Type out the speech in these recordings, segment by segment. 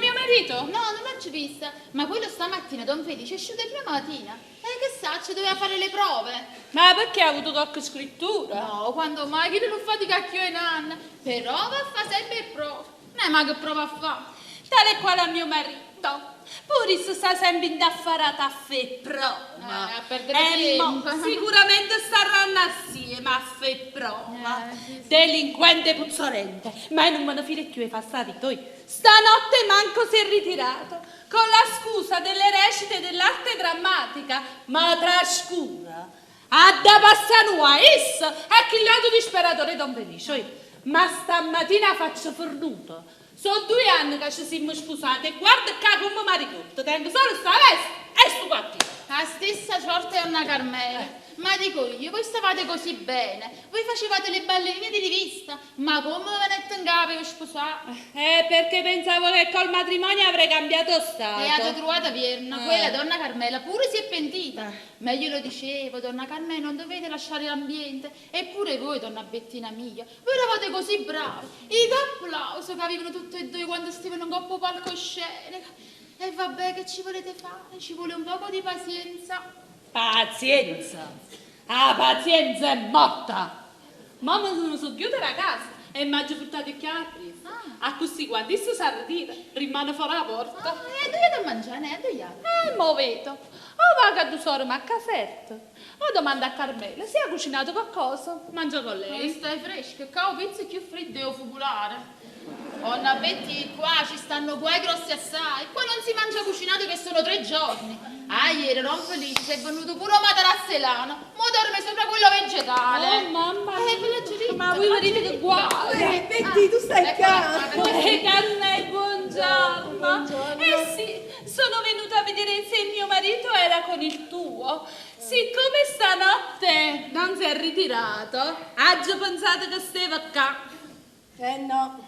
mio marito? No, non l'ho vista, ma quello stamattina, Don Felice, è uscito prima mattina. Che sa, ci doveva fare le prove. Ma perché ha avuto qualche scrittura? No, quando mai che non fa di cacchio in anno. Però va a fare sempre prove. Non è mai che prova a fare. Tale quale a mio marito. Pure se sta sempre indaffarata a fe prova. A perdere tempo. Sicuramente staranno assieme a fe prova. Sì. Delinquente puzzolente. Ma non me ne file più e fa sta ritoi. Stanotte manco si è ritirato. Con la scusa delle recite dell'arte drammatica. Ma trascura. A da passanua, esso a chi lato disperatore Don Felice. Ma stamattina faccio fornuto. Sono 2 anni che ci siamo sposati e guarda qua come mi ricordo. Tengo solo sta veste e sto qua. La stessa sorte è una Carmela. Ma dico io, voi stavate così bene. Voi facevate le ballerine di rivista. Ma come venite in capo per sposare? Perché pensavo che col matrimonio avrei cambiato stato. E avete trovato Pierna, quella donna Carmela pure si è pentita. Ma io lo dicevo, donna Carmela, non dovete lasciare l'ambiente. Eppure voi, donna Bettina mia, voi eravate così bravi. I applausi che avevano tutti e due quando stavano in coppo palcoscenico. E vabbè, che ci volete fare? Ci vuole un poco di pazienza. Pazienza. La pazienza è morta. Mamma sono socchiusa a casa e mi ha già portato il chiapri. A così quando esso si arretira, rimane fuori la porta. E dove da mangiare? Dove? Mo vedo. O va a tesoro ma a caserta. O domanda a Carmela, si è cucinato qualcosa? Mangia con lei. Stai fresco, che ho pizza più fredda e fugulare. Onna Betty, qua ci stanno guai grossi assai. Qua non si mangia cucinato che sono 3 giorni. Ieri Don Felice è venuto pure un materazzellano. Mo dorme sopra quello vegetale. Oh mamma mia. Ma voi voi vedete che guai. Betty, tu stai qua. Carne, buongiorno. Eh sì, sono venuta a vedere se il mio marito era con il tuo. Siccome stanotte non si è ritirato, ha già pensato che stava qua. No,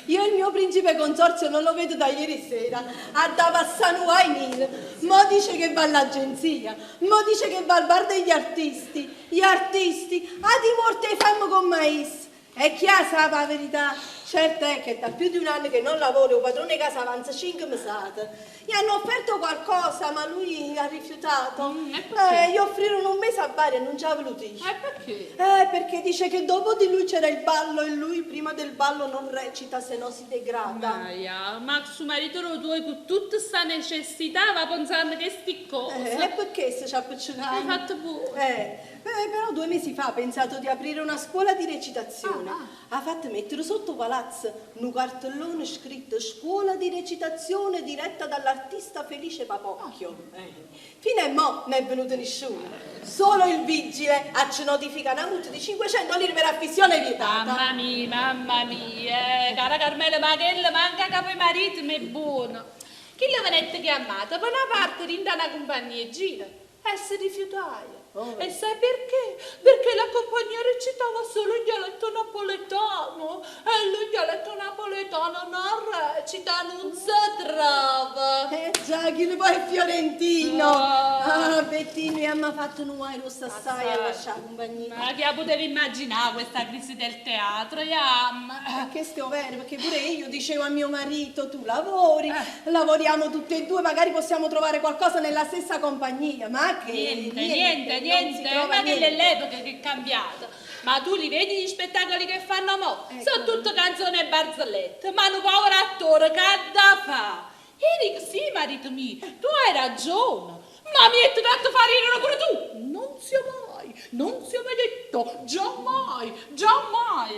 io il mio principe consorzio non lo vedo da ieri sera. A da Bassano Ainil. Mo dice che va all'agenzia, mo dice che va al bar degli artisti. Gli artisti, a di morte e fame con mais. E chi sa la verità? Certo è che da più di 1 anno che non lavoro, il padrone di casa avanza 5 mesate. Gli hanno offerto qualcosa, ma lui ha rifiutato. Gli offrirono 1 mese a Bari e non ci ha voluto dire. Perché? Perché dice che dopo di lui c'era il ballo e lui prima del ballo non recita, se no si degrada. Ma suo marito lo tuo con tutta questa necessità va pensando che sti cose. E perché se ci ha appiccicato? Hai fatto pure. Però 2 mesi fa ha pensato di aprire una scuola di recitazione. Ha fatto mettere sotto palazzo un cartellone scritto scuola di recitazione diretta dall'artista Felice Papocchio. Fino a mo' non è venuto nessuno. Solo il vigile ci notifica una multa di 500 lire per affissione vietata. Mamma mia, cara Carmela, ma che le manca capo i mariti, ma è buono. Chi le venette chiamata? Per una parte rinda una compagnia gira e si rifiutava. E sai perché? Perché la compagnia recitava solo in dialetto napoletano e lui in dialetto napoletano non recita, non si trova. Già, chi poi è fiorentino. Bettino, e mi ha fatto un guaio assai a lasciare la compagnia. Ma che potevi immaginare questa crisi del teatro, Che stiamo bene, perché pure io dicevo a mio marito, tu lavori, lavoriamo tutti e 2, magari possiamo trovare qualcosa nella stessa compagnia, ma che niente, ma che l'epoca che è cambiata. Ma tu li vedi gli spettacoli che fanno mo? Sono tutte canzoni e barzellette, ma un povero attore che ha da fa. E dico, sì, marito mio, tu hai ragione, ma mi hai dato farina pure tu. Non si è mai detto, giammai,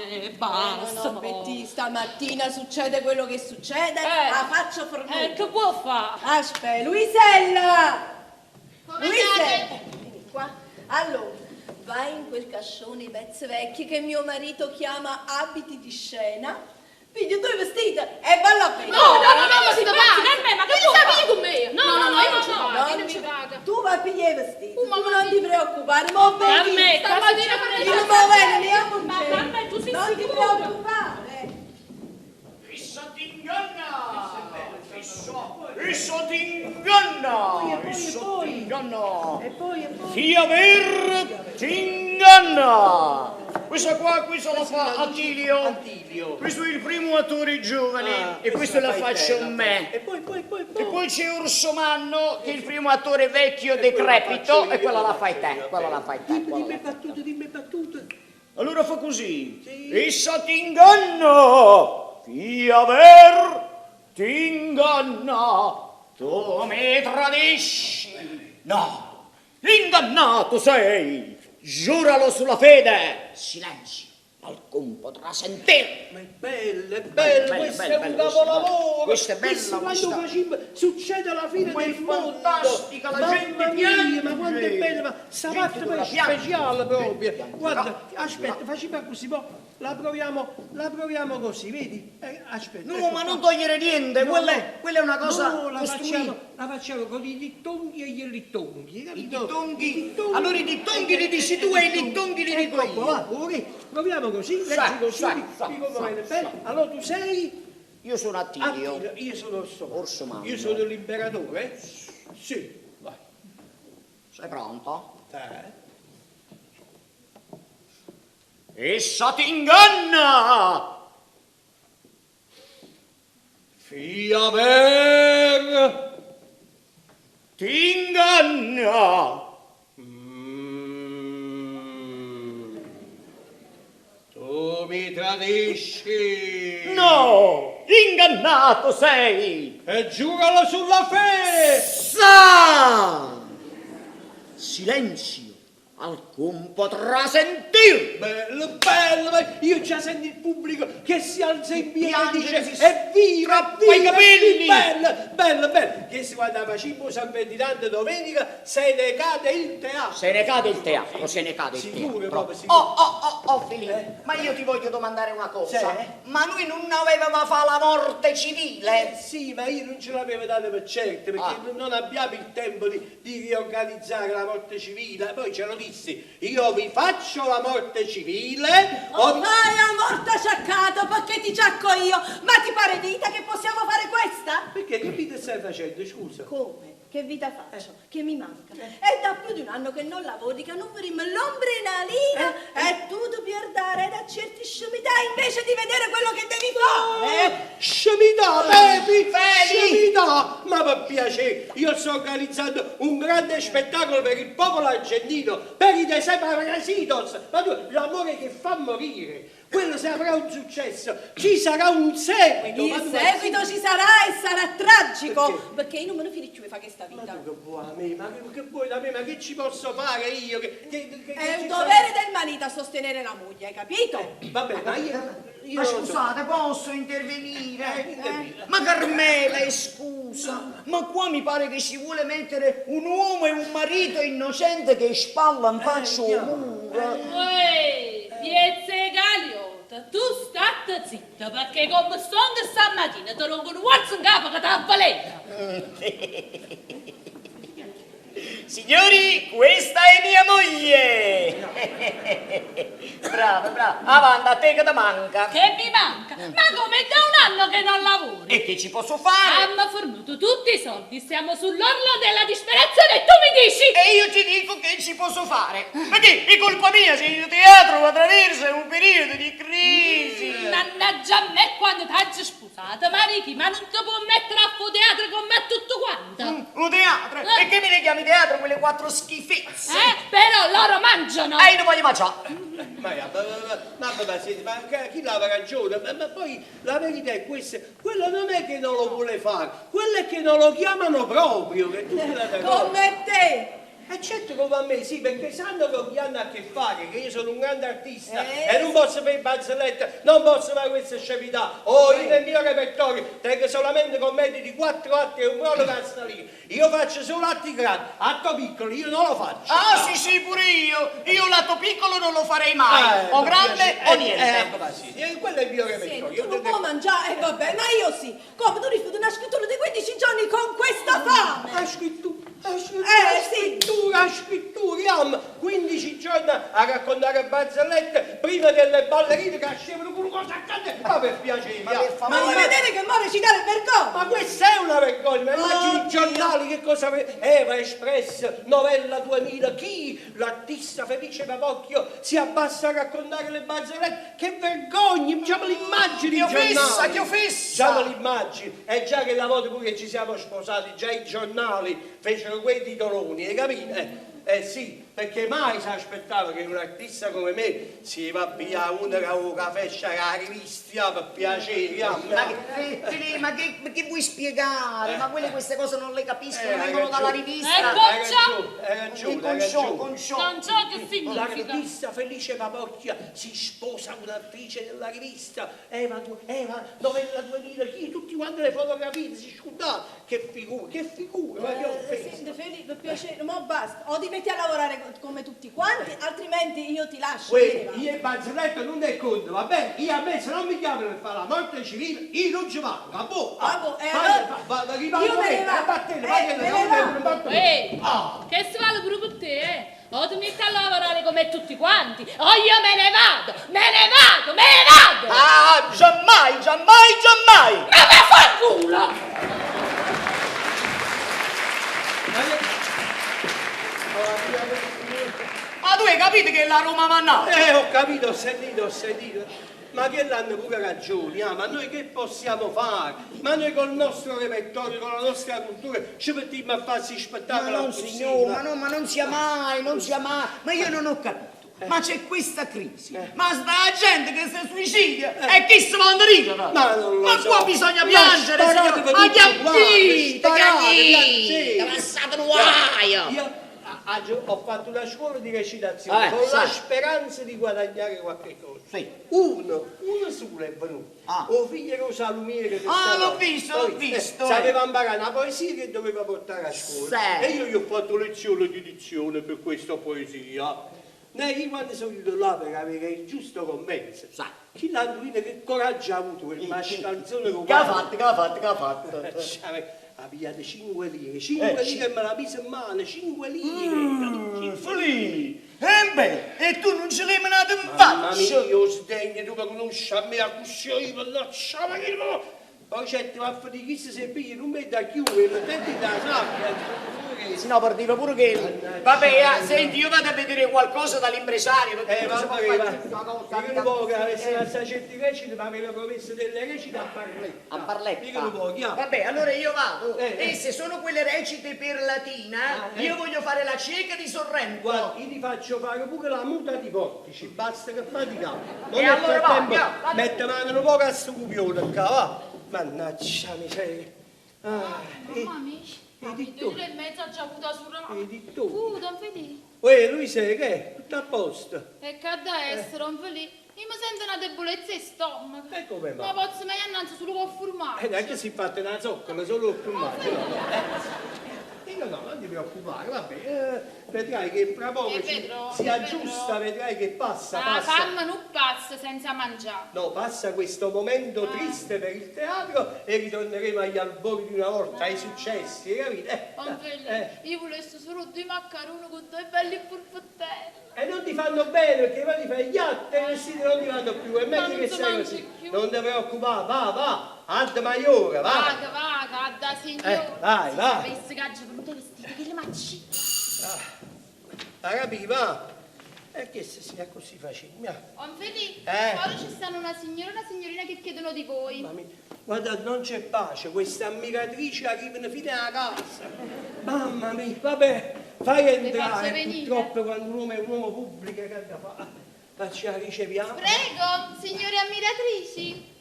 e basta. No, Betty, stamattina succede quello che succede, la faccio fornire. Che può fare? Aspetta, Luisella! Come Vieni qua. Allora, vai in quel cascione i pezzi vecchi che mio marito chiama abiti di scena, pigli 2 vestiti e balla bene. No, si paga. Ma che Io vuoi sapevi con me. No, io non ci pago, io Non non ci- ci paga. Tu vai a pigliare i vestiti, tu mamma non ti preoccupare, mo vedi, Carme, stamattina il bovere ne ha Ma Carme, tu sei non ti sicura? preoccupare. Issa t'inganna! Issa t'inganna! Issa t'inganna! E poi. Chi aver t'inganna! Questa qua, questa la fa Attilio. Attilio. Questo è il primo attore giovane e questo la faccio me. E poi. E poi c'è Orsomanno, che è il primo attore vecchio, decrepito, e quella la fai te. Quella la fai te. Dimmi battute. Allora fa così. Essa ti inganna, fia ver, ti inganna, tu mi tradisci. No, ingannato sei, giuralo sulla fede. Silenzio, alcun potrà sentire. Ma è bella, questo è un capolavoro. Questa è bella, Quando questa. facciamo, succede alla fine Ma è del mondo. fantastica, la gente Mamma piange. mia, ma quanto è bella, ma sta Gente fatta con la per piange. speciale proprio. Piange. Guarda, No, aspetta, facciamo così, la proviamo così, vedi? Aspetta. No, ecco ma qua. non togliere niente, No, quella è una cosa no, la costruita. facciamo con i dittonghi e gli littonghi. I capito? dittonghi? Allora i dittonghi li dici tu e i littonghi li dico Ecco, io. va, pure. Proviamo così, leggi così, dico come viene bene. Allora tu sei Io sono Attilio. Attila, io sono Orso Manno. Io sono l'imperatore? Sì, vai. Sei pronto? Te. Essa ti inganna! Fia ver. Ti inganna! Tu mi tradisci. No! Ingannato sei! E giuralo sulla fede. Sa! Silenzio! Alcun potrà sentir! Bello, ma io già sento il pubblico che si alza in piedi e Piangere, dice si evviva, strappa i capelli. bello, che si guarda facciamo San Ferdinando domenica se ne cade il teatro. Se ne cade il teatro, se ne cade il Sicuro, teatro. proprio sicuro. Oh, Filippo, ma io ti voglio domandare una cosa. Sì. Ma lui non aveva fa la morte civile? Sì, ma io non ce l'avevo dato per certo, perché non abbiamo il tempo di riorganizzare la morte civile. Poi ce lo dissi, io vi faccio la morte civile. Oh, vai a morte sciaccato, perché ti ciacco io. Ma ti pare dita che possiamo fare questa? Perché che vita stai facendo, scusa? Come? Che vita faccio? Che mi manca? È da più di un anno che non lavori, che non vedremo l'ombrenalina e tu per dare da certi scemità invece di vedere quello che devi fare. Scemità, Pepi, Feli. scemità! Ma per piacere, io sto organizzando un grande spettacolo per il popolo argentino, per i Desaparecidos, ma tu, l'amore che fa morire. Quello se avrà un successo, ci sarà un seguito. ma Il tu seguito ci sarà e sarà tragico, Perché? perché io non me ne finisco di fare questa Ma vita. tu che vuoi a me? Ma che vuoi da me? Ma che ci posso fare io? È un dovere del marito a sostenere la moglie, hai capito? Vabbè, ma io Ma non so. scusate, posso intervenire? intervina. Ma Carmela, scusa, ma qua mi pare che si vuole mettere un uomo e un marito innocente che spalla in faccia un muro. Uè, Piezze Galiota, tu state zitta, perché come sono che stamattina ti ronco un guazzo in capo che ti avvalenta. Signori, questa è mia moglie! Brava, avanti, a te che ti manca. Che mi manca? Ma come è da un anno che non lavori? E che ci posso fare? Abbiamo fornuto tutti i soldi, siamo sull'orlo della disperazione e tu mi dici... E io ti dico che ci posso fare. Perché è colpa mia se il teatro attraversa un periodo di crisi. Mannaggia a me quando ti hai sposato, mariti, ma non ti può mettere a fare teatro con me tutto quanto. Un teatro? E che me ne chiami teatro quelle quattro schifezze? Però loro mangiano. E io non voglio mangiare. Ma chi l'ha ragione? Ma poi la verità è questa, quello non è che non lo vuole fare, quello è che non lo chiamano proprio, che tu te la dai conto. Come te. E certo come a me, sì, perché sanno con chi hanno a che fare, che io sono un grande artista Eh, e non posso fare barzellette, non posso fare queste scemità. Io nel mio repertorio tengo solamente commedie di 4 atti e un monologo a Stalin. Io faccio solo atti grandi, atto piccolo, io non lo faccio. Ah, sì, pure io. Io lato piccolo non lo farei mai. O grande o niente. Quello è il mio Sì, repertorio. tu non puoi mangiare, vabbè, ma io sì. Come tu rifiuti una scrittura di 15 giorni con questa fame? La scrittura, sì. la scrittura, io amo 15 giorni a raccontare barzellette prima delle ballerine che scendevano con cosa accade. Ma per piacere, Ma per Ma favore. non vedete che muore ci dà il vergogna? ma questa è una una vergogna, ma immagini i giornali che cosa Eva Espress, Novella 2000, chi? L'artista Felice Papocchio si abbassa a raccontare le barzellette, che vergogna, diciamo l'immagine i giornali. Che fissa! Diciamo l'immagine, è già che la volta pure che ci siamo sposati, già i giornali fecero quei titoloni, hai capito? Sì, perché mai si aspettava che un artista come me si va a pigliare una caffè la rivista per piacere. Ma che vuoi spiegare? Ma queste cose non le capiscono, vengono dalla rivista. Hai ragione. Con ciò che significa? L'artista Felice Papocchia si sposa un'attrice della rivista Eva Novella 2000, chi? Tutti quanti le fotografie, si scusate, che figura, ma che offesa. Senti Felipe, per piacere, ma basta, o ti metti a lavorare come tutti quanti, altrimenti io ti lascio. Io il bazzelletto non è conto, va bene? Io a me se non mi chiamano per fare la morte civile, io non ci vado, va boh. Io me ne vado. Che si vale pure per te, eh? O ti metti a lavorare come tutti quanti, o io me ne vado! Ah, giammai! Ma per far culo! Ma tu hai capito che la Roma mannaggia? Ho capito, ho sentito. Ma che l'hanno pure ragione, ma noi che possiamo fare? Ma noi col nostro repertorio, con la nostra cultura, ci mettiamo a farsi spettacolo. Ma non signore, ma non sia mai. Ma io non ho capito. Ma c'è questa crisi, ma sta gente che si suicida e chi si vuole ridere? Ma non lo so. qua bisogna piangere, signore. Ma che Sì. passate un guaio. Io ho fatto una scuola di recitazione con la speranza di guadagnare qualche cosa. Sì. Uno solo è venuto. O figlio era un salumiere che l'ho visto. Sapeva imparare una poesia che doveva portare a scuola. Sì. E io gli ho fatto lezione di dizione per questa poesia. Io quando sono venuto là per avere il giusto compenso, chi l'ha indovinato che coraggio ha avuto quel mascalzone con Che ha fatto? ha pigliato 5 lire, 5 lire e me la mise in mano, 5 lire. Fli! E tu non ce l'hai menato in Mamma faccia? mia, io sdegno, tu che conosci a me a cuccioli, per lasciare che no. Poi c'è ti va a fare di chi si piglia, non mi da chiudere, mettete da sabbia. Sì, no, per dire pure che... Vabbè, senti, io vado a vedere qualcosa dall'impresario. Vabbè, io non può che avessi una sacetta di recite, ma aveva promesso delle recite a Barletta. A Barletta? Io non può, chiaro. Vabbè, allora io vado. E se sono quelle recite per latina, io voglio fare la cieca di Sorrento. Guarda, io ti faccio fare pure la muta di Portici, basta che fatica. E allora va. Mette mano un po' a sto cupione qua, va. Mannaggia miseria. Mamma mia. Tu e mezza già avuto sul non vedi? Lui sei che è? Tutto a posto. E che da essere, non vedi? Io mi sento una debolezza in stomaco. E come ma posso mai annanzi solo con formare? Anche si fatte una zoccola, solo con formaggi. No, non ti preoccupare, vabbè, vedrai che fra poco si aggiusta, vedrai che passa. La fame non passa senza mangiare. No, passa questo momento triste per il teatro e ritorneremo agli albori di una volta, ai successi, capito? Io volessi solo due maccheroni con due belli porpettelli. E non ti fanno bene perché poi ti fai gli atti e i vestiti non ti vanno più, è meglio che sei così. Non ti preoccupare, va, ad maiore, va. Vaga, da signore. Vai. Avessi gaggio per tutti i vestiti, che le macci. La capi, va. E che se sia così facile? Non vedi? Ora ci stanno una signora e una signorina che chiedono di voi. Guarda, non c'è pace, queste ammiratrici arrivano fino alla casa. Mamma mia, vabbè, fai entrare. Purtroppo quando un uomo è un uomo pubblico, che da fa? Facci la riceviamo. Prego, signore ammiratrici.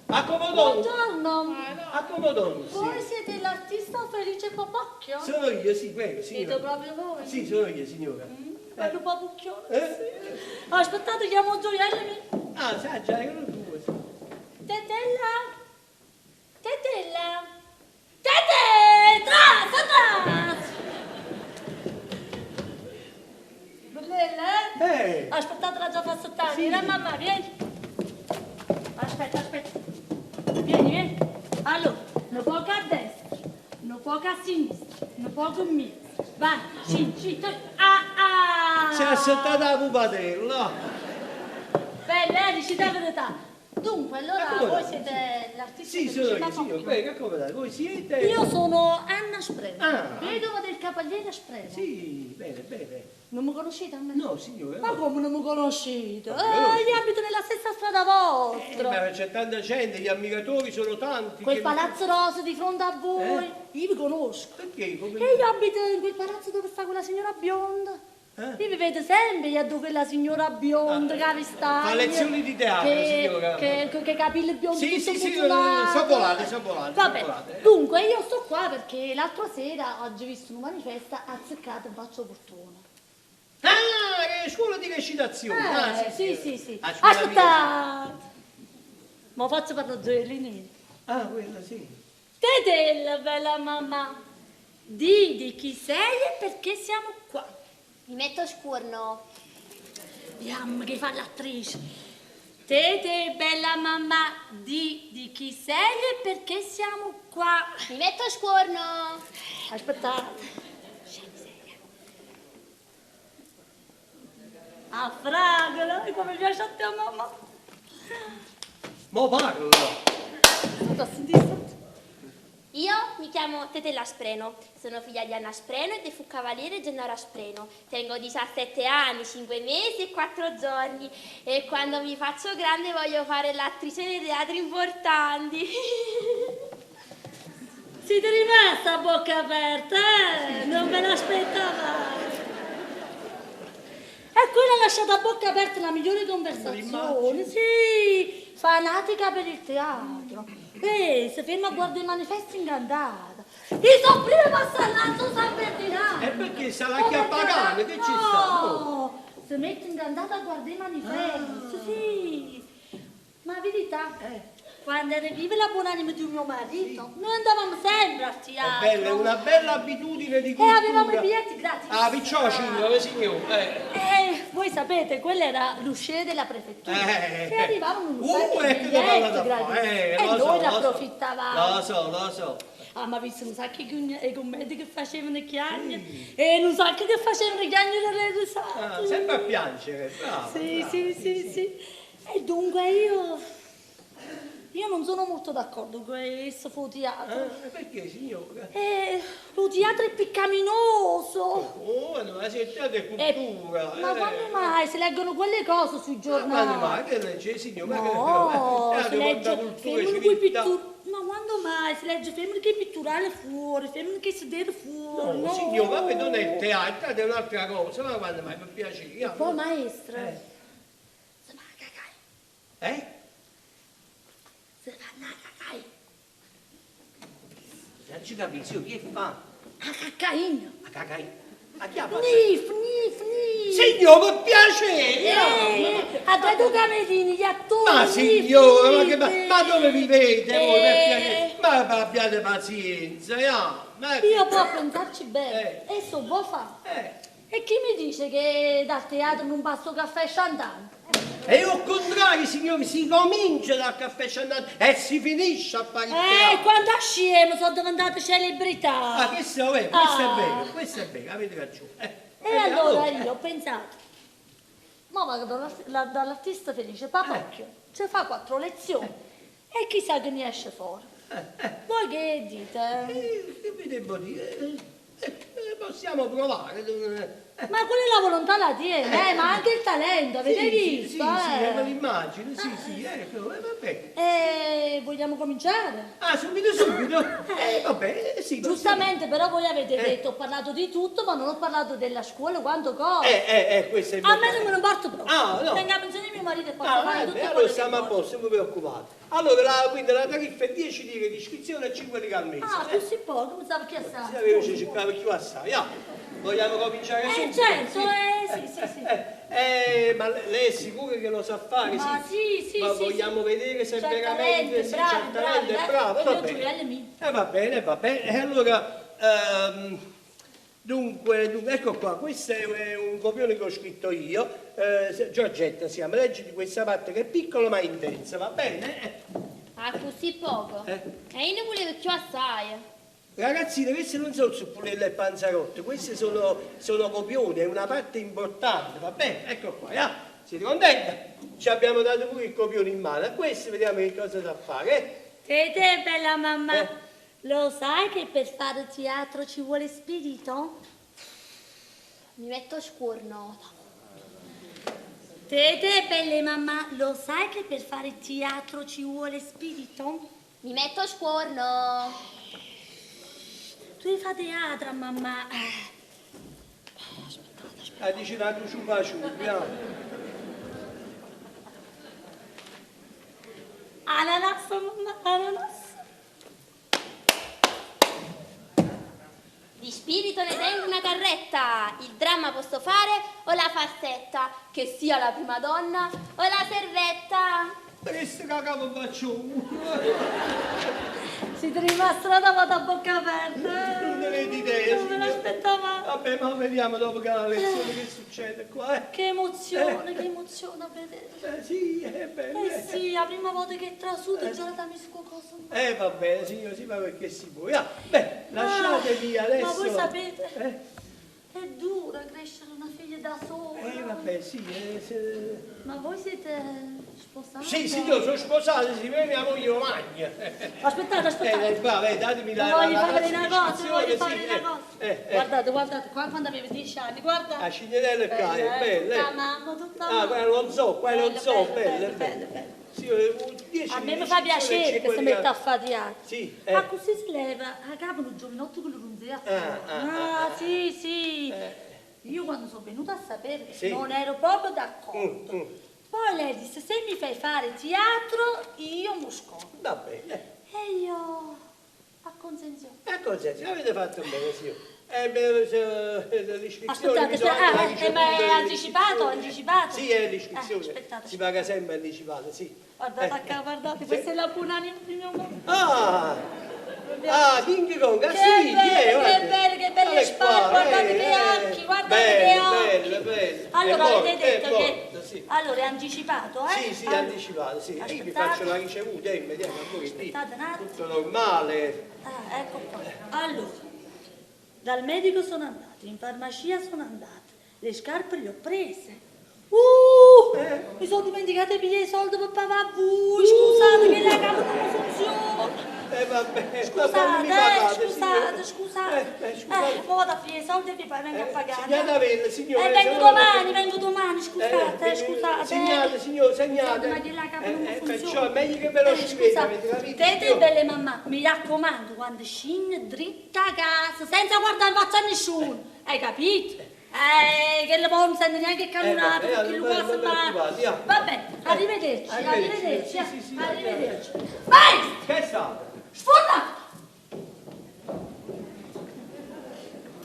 Accomodonsi. Buongiorno. Accomodonsi. Voi siete l'artista Felice Papocchio? Sono io, sì, prego, Siete signora. proprio voi? Sì, sono io, signora. Bello Papocchione. Sì. Aspettate, chiamo gioielli. Sai già, erano due. Tetella. Tete! Tras! Bellella, Aspettate la già passettare. Vieni, mamma, vieni. Aspetta. Vieni. Allora, un po' a destra, un po' a sinistra, un po' a mezzo. Vai, ci. Si è assettata la pupatella. Bella, dici la verità. Dunque, allora come voi dai? siete l'artista Sì, che sono diceva io, signor. Papocchio. Prego, come dai? Voi siete? Io sono Anna Spreno, Ah. vedova del cavaliere Spreno. Sì, bene, bene. Non mi conoscete a me? No, signore. Ma no. come non mi conoscete? Ma come Io abito nella stessa strada vostra. Ma c'è tanta gente, gli ammiratori sono tanti. Quel che- palazzo rosa di fronte a voi, io vi conosco. Perché? Come... E io abito in quel palazzo dove sta quella signora bionda. Io vi vedo sempre io dove quella signora bionda che ha vestaglia. Fa lezioni di teatro, signora. Che capelli biondi Sì, tutto sì, sì, mutolato. so volate. Vabbè, dunque io sto qua perché l'altra sera oggi ho visto un manifesto azzeccato e faccio fortuna. Ah, che scuola di recitazione. Sì. A scuola Aspetta, ma faccio parlare Gioeline. Ah, quella sì. Tedella, bella mamma, di chi sei e perché siamo qua. Mi metto scurno. Vediamo che fa l'attrice. Tete, bella mamma, di chi sei e perché siamo qua. Mi metto scurno. Aspettate. Ah, fragola, e come piace a te, mamma. Mo parlo. Sto a sentire. Io mi chiamo Tetella Spreno, sono figlia di Anna Spreno e di fu cavaliere Gennaro Spreno. Tengo 17 anni, 5 mesi e 4 giorni e quando mi faccio grande voglio fare l'attrice nei teatri importanti. Siete rimasta a bocca aperta, eh? Non me l'aspettavate. E quella ha lasciato a bocca aperta la migliore conversazione, sì, fanatica per il teatro. Si ferma a guardare i manifesti incantata. Io sono prima passando San Ferdinando. E perché sa la chiappagana, che ci sta? No, si mette incantata a guardare i manifesti, sì. Ma verità, quando era viva la buonanima di mio marito, noi andavamo sempre al È teatro. bella, è una bella abitudine di E cultura. avevamo i biglietti gratis. Ah, picciò signore. Voi sapete, quella era l'uscire della prefettura. E arrivavano un sacco di che domanda biglietti da gratis. fare. E Lo so, noi ne lo so. approfittavamo. Lo so. Ah, ma visto un sacco di commedie che facevano i chiagni e un sacco che facevano i chiagni delle risate. Ah, sempre a piangere, bravo. Sì. E dunque io non sono molto d'accordo con questo teatro. Perché signora? Lo teatro è peccaminoso. Oh, non si è di cultura. Ma quando mai si leggono quelle cose sui Quando giornali? mai che legge signora? No, si legge cultura, femmine che civiltà. ma quando mai si legge femmine che pitturare fuori, femmine che sedere fuori? No, signora, vabbè, non è il teatro, è un'altra cosa, ma quando mai per piacere? Poi maestra, Se va a cagare. se vanno a cacai, Non ci capisco, chi fa? a cacaino. A cacai? A chi ha fatto? Nif. Signora, per piacere! A due due camerini, gli attori. Ma signora, ma dove vivete voi per Eh. piacere? Ma abbiate pazienza, ma Io può pensarci bene, Eh. e so vuoi fare. eh. E chi mi dice che dal teatro non passo caffè chantante? E al contrario, signori, si comincia dal caffè Chantant e si finisce a fare il teatro. Quando a scemo sono diventata celebrità. Ah, questo è vero, avete ragione. E allora io ho pensato, ma vado dall'artista felice Papocchio, ci fa 4 lezioni e chissà che ne esce fuori. Voi che dite? Che vi devo dire? Possiamo provare. Ma quella è la volontà la tiene, ma anche il talento, avete visto? Sì, me l'immagino, sì, ecco, vabbè. E vogliamo cominciare? Ah, subito? Vabbè, sì. Giustamente, però voi avete detto, ho parlato di tutto, ma non ho parlato della scuola, quanto cose. Questo è A me non me ne importa proprio. Ah, no. Tenga pensione mio marito e posso Ah, fare vabbè, tutto allora quello che stiamo a vuole. posto, non vi preoccupate. Allora, quindi la tariffa è 10 lire di iscrizione e 5 lire al mese. Ah, così poco, mi sa che Se assai. avevo cercato più assai, vogliamo cominciare subito? Certo, sì. Ma lei è sicura che lo sa fare? Ma sì. Ma vogliamo vedere se veramente sì, bravi, certamente è bravo. Io Va gioielli mia. bene. E allora, dunque, ecco qua, questo è un copione che ho scritto io. Giorgetta si chiama, leggi di questa parte che è piccola ma intensa, va bene? Ah, così poco. Eh. E io ne volevo più assai. Ragazzine, queste non sono zuppulelle e panzarotte, queste sono copioni, è una parte importante, va bene? Ecco qua, Siete contenti? Ci abbiamo dato pure il copione in mano. A questo vediamo che cosa da fare. Tete, bella mamma, lo sai che per fare teatro ci vuole spirito? Mi metto scurno. Tete, bella mamma, lo sai che per fare teatro ci vuole spirito? Mi metto scuorno. Tu fai teatro, mamma. Dici una ciupa ciupa. Ananas, mamma, ananas. Di spirito ne tengo una carretta. Il dramma posso fare o la farsetta, che sia la prima donna o la servetta. Ma che sto cagavo faccio? Siete rimasti davanti a bocca aperta. Non avete idea, Non me l'aspettavamo. Vabbè, ma vediamo dopo che la lezione che succede qua, Che emozione a vedere. Sì, è bello. Sì, la prima volta che trasuto già la mi cosa. Va bene, signor, sì, ma perché si può. Beh, lasciatevi adesso. Ma voi sapete, è dura crescere una figlia da sola. Vabbè, sì. Ma voi siete sposati? Sì, signor, sono sposato, sì, mia moglie lo magna. Aspettate. Va, datemi la Voglio fare una cosa, voglio fare sì, una cosa. Guardate, qua quando avevo 10 anni, guarda. La cignetella è cara, bella. Tutta mamma, tutta mamma. Quello non so, bella. Sì, A me mi fa piacere che si mette a fare teatro. Sì, Ma così si leva a capo un giovanotto con l'unzia. Sì. Io quando sono venuta a sapere non ero proprio d'accordo. Poi lei disse, se mi fai fare teatro, io mi scopro. Va bene. E io acconsenzio. Avete fatto bene, signor. Aspettate, ma è anticipato? Sì, è l'iscrizione. Aspettate. Si paga sempre anticipato, sì. Guardate qua, guardate, questa è la punani di mio mondo. King Kong, Che belle spalle, guardate che occhi, guardate che occhi. Bello. Allora avete detto che... Sì. Allora è anticipato, Sì, anticipato, sì. Io vi faccio la ricevuta, vediamo a voi lì. Tutto normale. Ecco qua. Allora, dal medico sono andata, in farmacia sono andata, le scarpe le ho prese. Mi sono dimenticata di pigliare i soldi per pagare a voi, scusate che la capa non funziona. Vabbè, Scusate. Ora vado a finire i soldi e vi vengo a pagare. Signore, vengo domani, scusate. Segnate. Ma che la capa non Perciò è funziona. meglio che ve lo scrivete, avete capito? Tete, belle mamma, mi raccomando, quando scendi dritta a casa, senza guardare in faccia a nessuno, hai capito? Che le non sente neanche calunato perché lo passa male. Vabbè, arrivederci. Vai! Che sta? Sforna!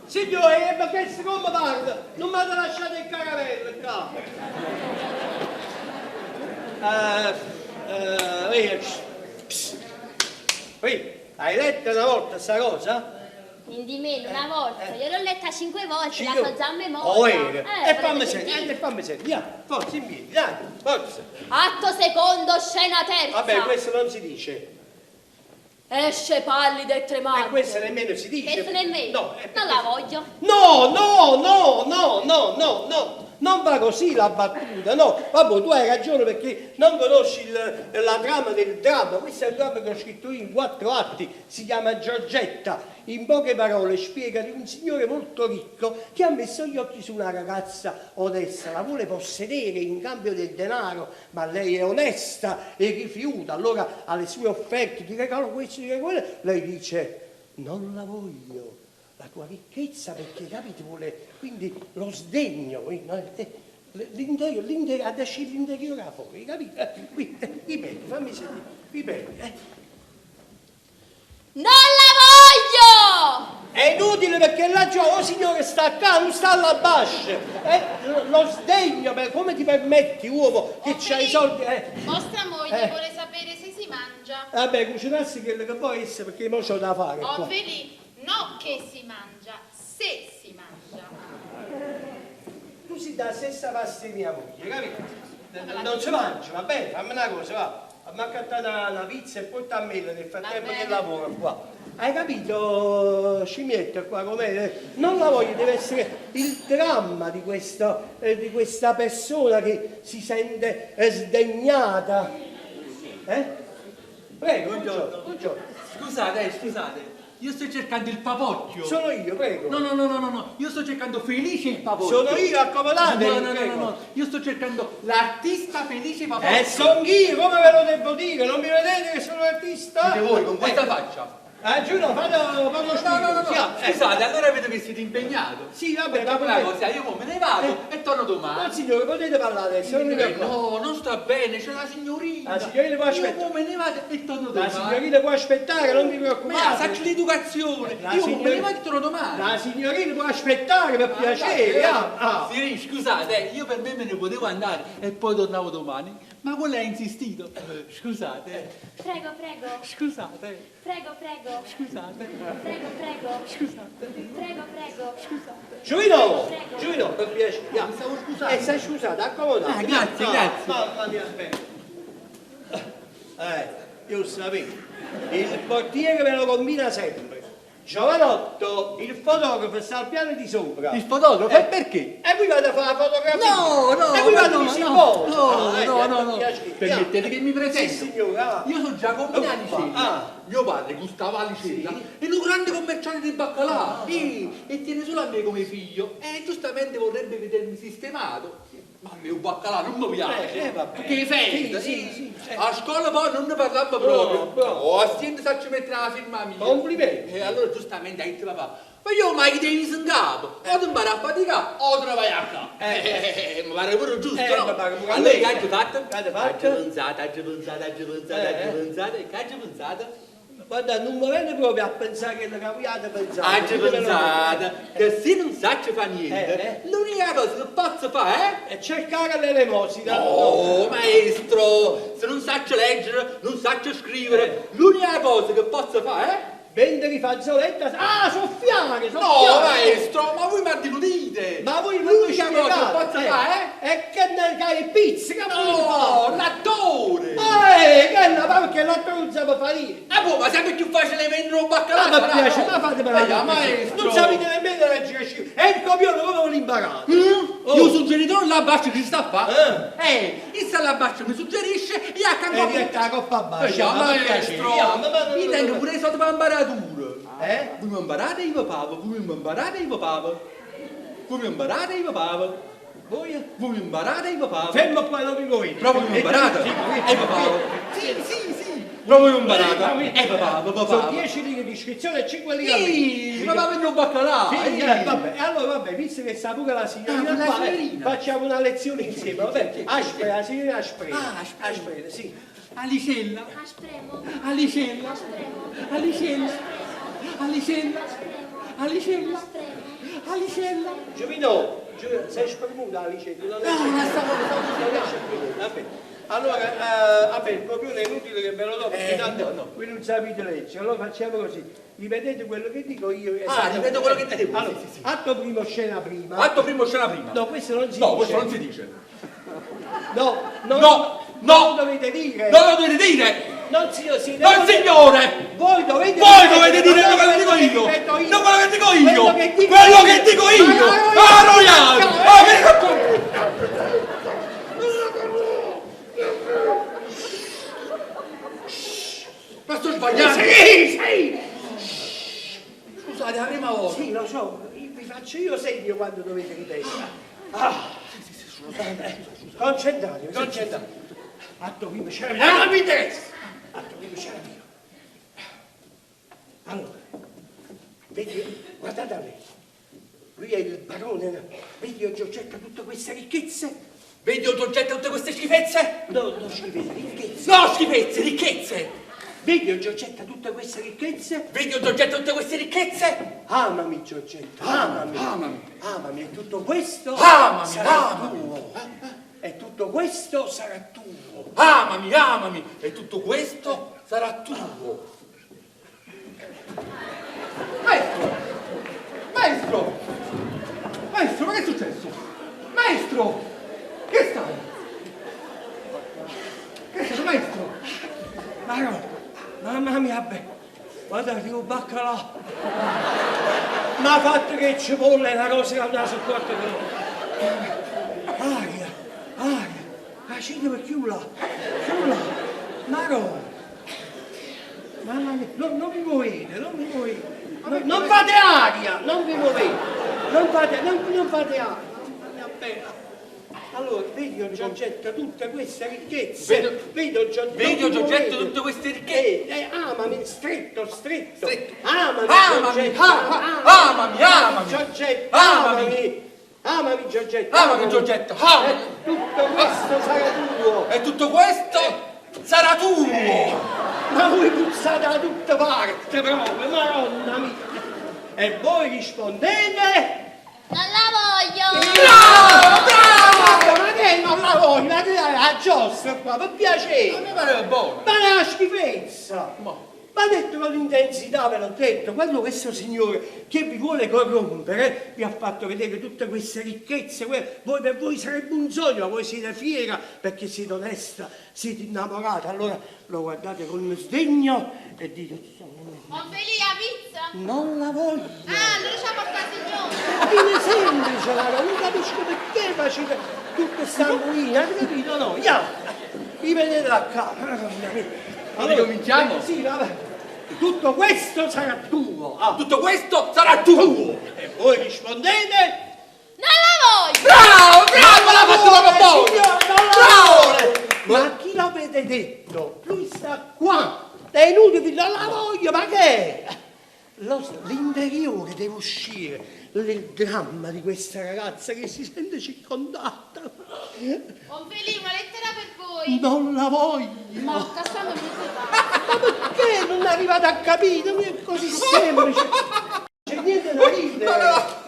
Signore, ma che come parla? Non mi avete lasciato il caramello qua. Hai letto una volta sta cosa? Indimeno, una volta. Io l'ho letta 5 volte, la so già a memoria. Fammi sentire, forza in piedi, dai, forza. Atto secondo, scena terza. Vabbè, questo non si dice. Esce pallido e tremante. Questo nemmeno si dice. Questo nemmeno. No, non la voglio. No. Non va così la battuta, no. Vabbè, tu hai ragione perché non conosci la trama del dramma. Questo è un dramma che ho scritto io in 4 atti, si chiama Giorgetta. In poche parole spiega di un signore molto ricco che ha messo gli occhi su una ragazza onesta, la vuole possedere in cambio del denaro, ma lei è onesta e rifiuta. Allora alle sue offerte, ti regalo questo, ti regalo quello, lei dice non la voglio. La tua ricchezza perché capite vuole quindi lo sdegno l'interiore a fuori, capite? Ripeti, fammi sentire, ripeti. Non la voglio! È inutile perché la signore sta qua, non sta alla bascia. Lo sdegno, come ti permetti uomo che c'ha i soldi? Vostra moglie vuole sapere se si mangia. Vabbè, cucinarsi quello che può essere perché mo c'ho da fare qua. Ovveli, no che si mangia, se si mangia. Tu si dà la stessa pasta di mia moglie, capito? Non si mangia, va bene, fammi una cosa, va. Mi ha accattato una pizza e porta a me nel frattempo che lavoro qua. Hai capito, scimmietta qua com'è? Non la voglio, deve essere il dramma di questa persona che si sente sdegnata. Prego, buongiorno. Scusate, io sto cercando il papocchio. Sono io, prego. No, io sto cercando Felice il papocchio. Sono io, accomodatevi, No, prego. io sto cercando l'artista Felice Papocchio. Sono io, come ve lo devo dire? Non mi vedete che sono artista? Dite voi con questa faccia. Giuro, fanno No, scusate, allora vedo che siete impegnato. Sì, vabbè, Facciamo una cosa, io poi me ne vado e torno domani. No, signore, potete parlare adesso, non mi preoccupate. No, non sta bene, c'è la signorina. La signorina può aspettare. Io poi me ne vado e torno La domani. signorina può aspettare, non vi Ma preoccupate. sacco l'educazione. La Io signorina- me ne vado e torno domani. La signorina può aspettare, per piacere. Sì, scusate, io per me ne potevo andare e poi tornavo domani, ma quello ha insistito. Scusate, Prego. scusate, Prego. scusate, Prego. scusate. Prego. Giovino, per piacere. Mi stavo scusando. Sei scusato, accomodate. Ah, grazie. No, mi aspetta. Io lo sapevo. Il portiere me lo combina sempre. Giovanotto, il fotografo sta al piano di sopra. Il fotografo? E perché? E qui vado a fare la fotografia. No, E qui vado di simbola. no. Permettete che mi presenti. Sì, signora. Io sono Giacomino Alicella. Mio padre, Gustavo Alicella, è un grande commerciante di baccalà. E tiene solo a me come figlio. E giustamente vorrebbe vedermi sistemato. Ma a me un baccalà non mi piace. Vabbè. Perché fede, Sì. A scuola poi non ne parlavamo proprio. A stento sacci mettere la firma mia. Complimenti. E allora giustamente ha detto papà, ma io mai che devi in capo, o ti impari a faticare o te ne vai a capo. Mi pare pure giusto, no? mi pare pure a Allora me. che hai fatto? Che avete fatto? Aggi pensato, e che hai pensato? Guarda, non mi viene proprio a pensare che la capiate pensare. Aggi pensato, che se non sacci fa niente, l'unica cosa che posso fare E cercare l'elemosina. Oh, maestro, se non sacci leggere, non sacci scrivere, l'unica cosa che posso fare Vendere i fazzoletti. Soffiare. No, maestro, ma voi mi illudite! Ma voi l'unica cosa che posso fare è che ne cai pizzica. No, l'attore! Che ne fa perché l'attore non sa fare. Ma sempre più facile vendere un baccalà! Ma mi piace, ma fate per la maestro! Non sapete nemmeno leggere e scrivere. E il copione come lo imparate? Io sono genitore, la bacia che sta a fare. Il salabaccio mi suggerisce, io a E cambiare. diventa la coppa bascia. Maestro! Io tengo pure i soldi per imparatura. Voi mi imparate io papà, voi mi imparate io papà. Voi mi imparate io papà. Voi mi imparate io papà. Fermo qua, non mi vuoi. Proprio mi imparate? Papà. Sì. Proprio mi imparate? Papà. Sono 10 lire di iscrizione e 5 lire Sì, ma va a vendere un baccalà. Sì, vabbè, allora vabbè, visto che sta pure la signorina la qua, signorina. facciamo una lezione insieme, vabbè. Aspera, la signorina Asprena. Asprena, sì. Alicella. Aspremo. Alicella. Alicella. Alicella. Giovino, sei spremuta la licenza, non riesce a vabbè. Allora, vabbè, il copione è inutile che ve lo do, perché tanto voi non sapete leggere, allora facciamo così, rivedete quello che dico io. Ripeto quello che dite voi. Allora, Sì. atto primo, scena prima. Atto primo, scena prima. No, questo non si No, dice. questo non si dice. No, No. dovete dire. Non lo dovete dire. Non signore. Non signore. Voi dovete Voi dovete dire quello che dico io. ripeto Non quello che dico io. Quello che dico io. Ma sto sbagliando. Sì. Scusate, la prima volta. Sì, lo so, vi faccio io segno quando dovete ripetere. Concentratevi. Atto primo, c'era mio. Non mi interessa. Atto primo, c'era mio. Allora, vedi, guardate a me. Lui è il barone, vedi oggi oggetto tutte queste ricchezze? Vedi oggetto tutte queste schifezze? No, schifezze, ricchezze. No, schifezze, ricchezze. Vedi oggi oggetto tutte queste ricchezze? Vedi oggetto tutte queste ricchezze? Amami, Giorgetto, amami. Amami. E tutto questo Amami, sarà amami. tuo. E tutto questo sarà tuo. Amami. E tutto questo sarà tuo. Maestro, ma che è successo? Maestro, che stai? Che è stato, maestro? Ma no, mamma mia, beh. Ma arrivo baccalà. Ma fatto che ci vuole la cosa che andava sul quarto aria, la ciglia per chiulla, Maro. Mamma mia, non vi muovete, non fate aria, non vi muovete, non fate aria, mamma mia bella. Allora, vedi Giorgetto tutte queste ricchezze, vedi Giorgetto tutte queste ricchezze. Amami, stretto, Amami, Giorgetto, amami Giorgetto, tutto questo sarà tuo. E tutto questo sarà tuo. Ma voi puzzate da tutte parti proprio, madonna mia. E voi rispondete? Non la voglio! Bravo! Ma che non la voglio? Ma che la giostra qua, per piacere! A me pareva buono. Ma è una schifezza! Ma ha detto con l'intensità, ve l'ho detto, quando questo signore che vi vuole corrompere vi ha fatto vedere tutte queste ricchezze, voi per voi sarebbe un sogno, voi siete fiera perché siete onesta, siete innamorata, allora lo guardate con sdegno e dite Onfelia, pizza? non la voglio! Allora ci ha portato signore. È semplice, non capisco perché facete tutta questa ambuina, avete capito? No, vi vedete la camera. Allora cominciamo? Sì, vabbè. Tutto questo sarà tuo. Tutto questo sarà tuo. E voi rispondete? Non la voglio! Bravo, l'ha fatto proprio Signor, non la vuole. Ma chi l'avete detto? Lui sta qua. È inutile, non la voglio, ma che è? L'interiore deve uscire. Il dramma di questa ragazza che si sente circondata. Onfelia, una lettera per voi. Non la voglio. Ma Cassandra mi fa. Ma perché non arrivate a capire? Non è così semplice. C'è niente da ridere.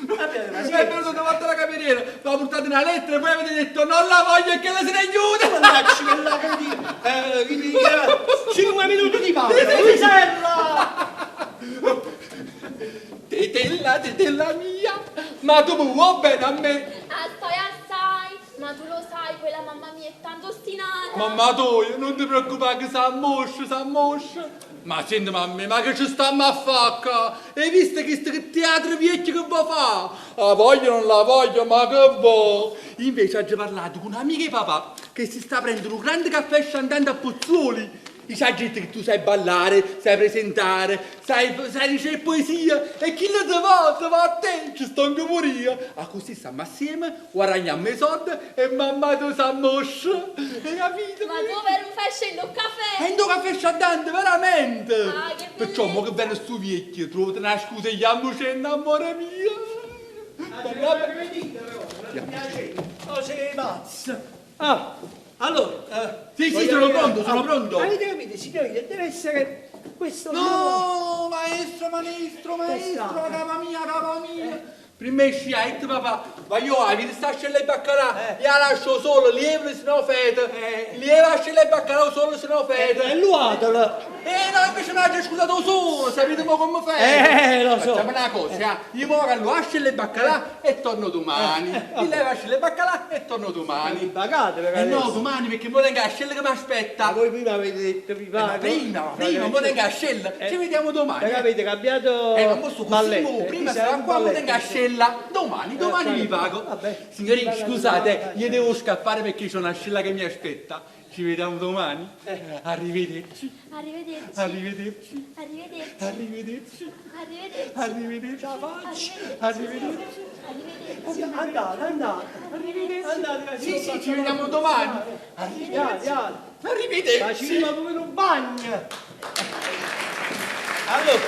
Mi è venuto davanti alla cameriera, mi ha portato una lettera e poi avete detto non la voglio e che la se ne chiude. Andacci per la cantina. 5 minuti di pausa. Luisella! Tetella mia, ma tu mi vuoi bene a me? Assai, ma tu lo sai, quella mamma mia è tanto ostinata. Mamma tua, non ti preoccupare che sa moscia. Ma senti mamma, ma che ci stiamo a fare qua? Hai visto che teatro vecchio che vuoi fare? La voglio, non la voglio, ma che vuoi? Invece oggi ho parlato con un'amica di papà che si sta prendendo un grande caffè scandendo a Pozzuoli. Dice a gente che tu sai ballare, sai presentare, sai dicere poesia e chi la te va a te, ci sto anche morire. A così stiamo assieme, guadagniamo i soldi e mamma tu sa moscia. Hai capito? Ma tu per un fascello un caffè? E in caffè scaldante, veramente! Ah, che perciò mo che viene stu vecchio, trovate una scusa e chiamoci amore mio! Oh, sei pazzo. Allora, Sì, voglio sono dire- pronto. Avete capito, signori, deve essere questo. No, maestro, capa mia. Prima esci a it papà, ma io avete sta scella e baccalà, io la lascio solo, lieve se no fete, lieve a scella e baccalà solo se no fete. Luatelo. No, invece mi ha già scusato solo, sapete mo come fai? Lo so. Facciamo una cosa, io mo che lo asce le baccalà e torno domani. Io levo asce le baccalà e torno domani. Pagate per No, domani perché mo tengo a scella che mi aspetta. Ma voi prima avete detto vi pago. Prima, mo tengo a scella, ci vediamo domani. Perché avete cambiato Non posso così, mo, prima sarà qua, mo tengo a scella. Domani vi pago. Vabbè. Signori, scusate, io devo scappare perché c'è una scella che mi aspetta. Ci vediamo domani. Arrivederci. Arrivederci. Arrivederci. Arrivederci. Arrivederci. Arrivederci. Arrivederci. Arrivederci. Arrivederci. Andate. Andate. Sì, ci vediamo domani. Arrivederci. Facciamo come un bagno. Allora,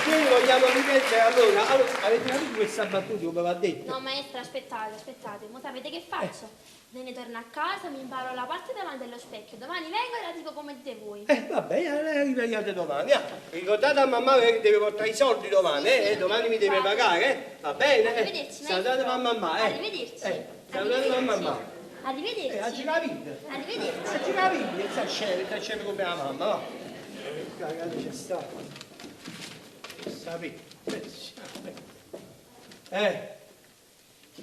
signori, vogliamo ripetere allora, avete capito questa battuta come va detto? No maestra, aspettate, mo sapete che faccio? Me ne torno a casa, mi imparo la parte davanti allo specchio, domani vengo e la dico come dite voi. Vabbè, rivediate domani. Ricordate a mamma che deve portare i soldi domani, domani mi deve pagare, va bene? Arrivederci, Salutate maestro. mamma. Arrivederci. Salutate mamma. Arrivederci. Ci capite? Arrivederci. Ci capite? Sta scemo come la mamma, no? Ragazzi, c'è stato. Sapete?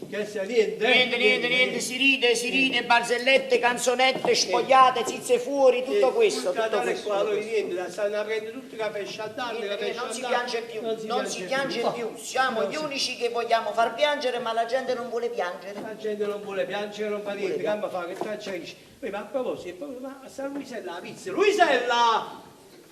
Che sia niente? Niente, si ride, barzellette, canzonette, spogliate, zizze fuori, tutto questo. Qua, niente, stanno aprendo tutti i caffè sciandante, Non si piange più, non si piange più. Siamo gli unici che vogliamo far piangere, ma la gente non vuole piangere. La gente non vuole piangere, non fa niente, gamba fa, che traccia dici? Ma a proposito, ma sta Luisella la pizza, Luisella!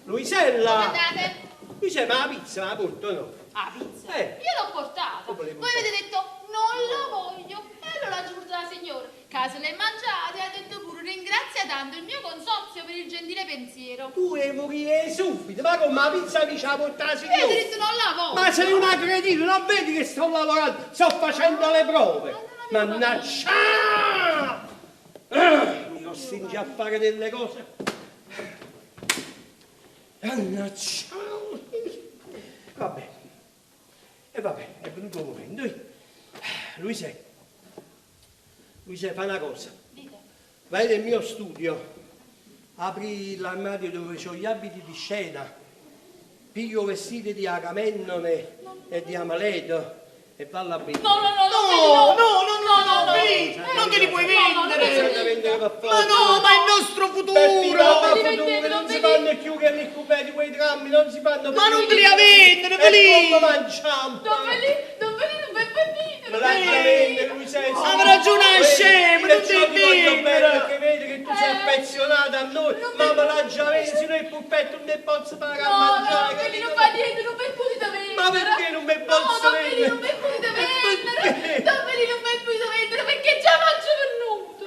Andate? Luisella, ma la pizza la porto no? Ah, pizza? Eh. Io l'ho portata. Voi avete detto non la voglio. E allora ha giurata la signora. Caso l'hai mangiata e ha detto pure ringrazia tanto il mio consorzio per il gentile pensiero. Tu vuoi morire subito, ma come la pizza mi ci ha portata la E signora? io ti ho detto non la voglio. Ma sei una cretina, non vedi che sto lavorando, sto facendo le prove. Mannaggia! Mi costringi a fare delle cose. Mannaggia! Vabbè. E vabbè, è venuto il momento. Luise, fa una cosa. Dite. Vai nel mio studio, apri l'armadio dove ho gli abiti di scena, piglio vestiti di Agamennone e di Amaleto e valla a bere. No, Non te li puoi vendere. Ma Ma no, ma è il nostro futuro. Non si fanno più che li cubeti, quei drammi, non si fanno più. Ma non te li a vendere, E come mangiamo? Non ve li Ma la vendere, lui sei... Ha ragione a scemo, non ti bene vendere. perché vedi che tu sei affezionata a noi, ma me l'ha già venuto, se no il puppetto non ne posso fare a mangiare. quelli non fa niente, non mi potete vendere. Ma perché non mi posso vendere? Non mi potete vendere. Non mi potete vendere perché già mangio venuto.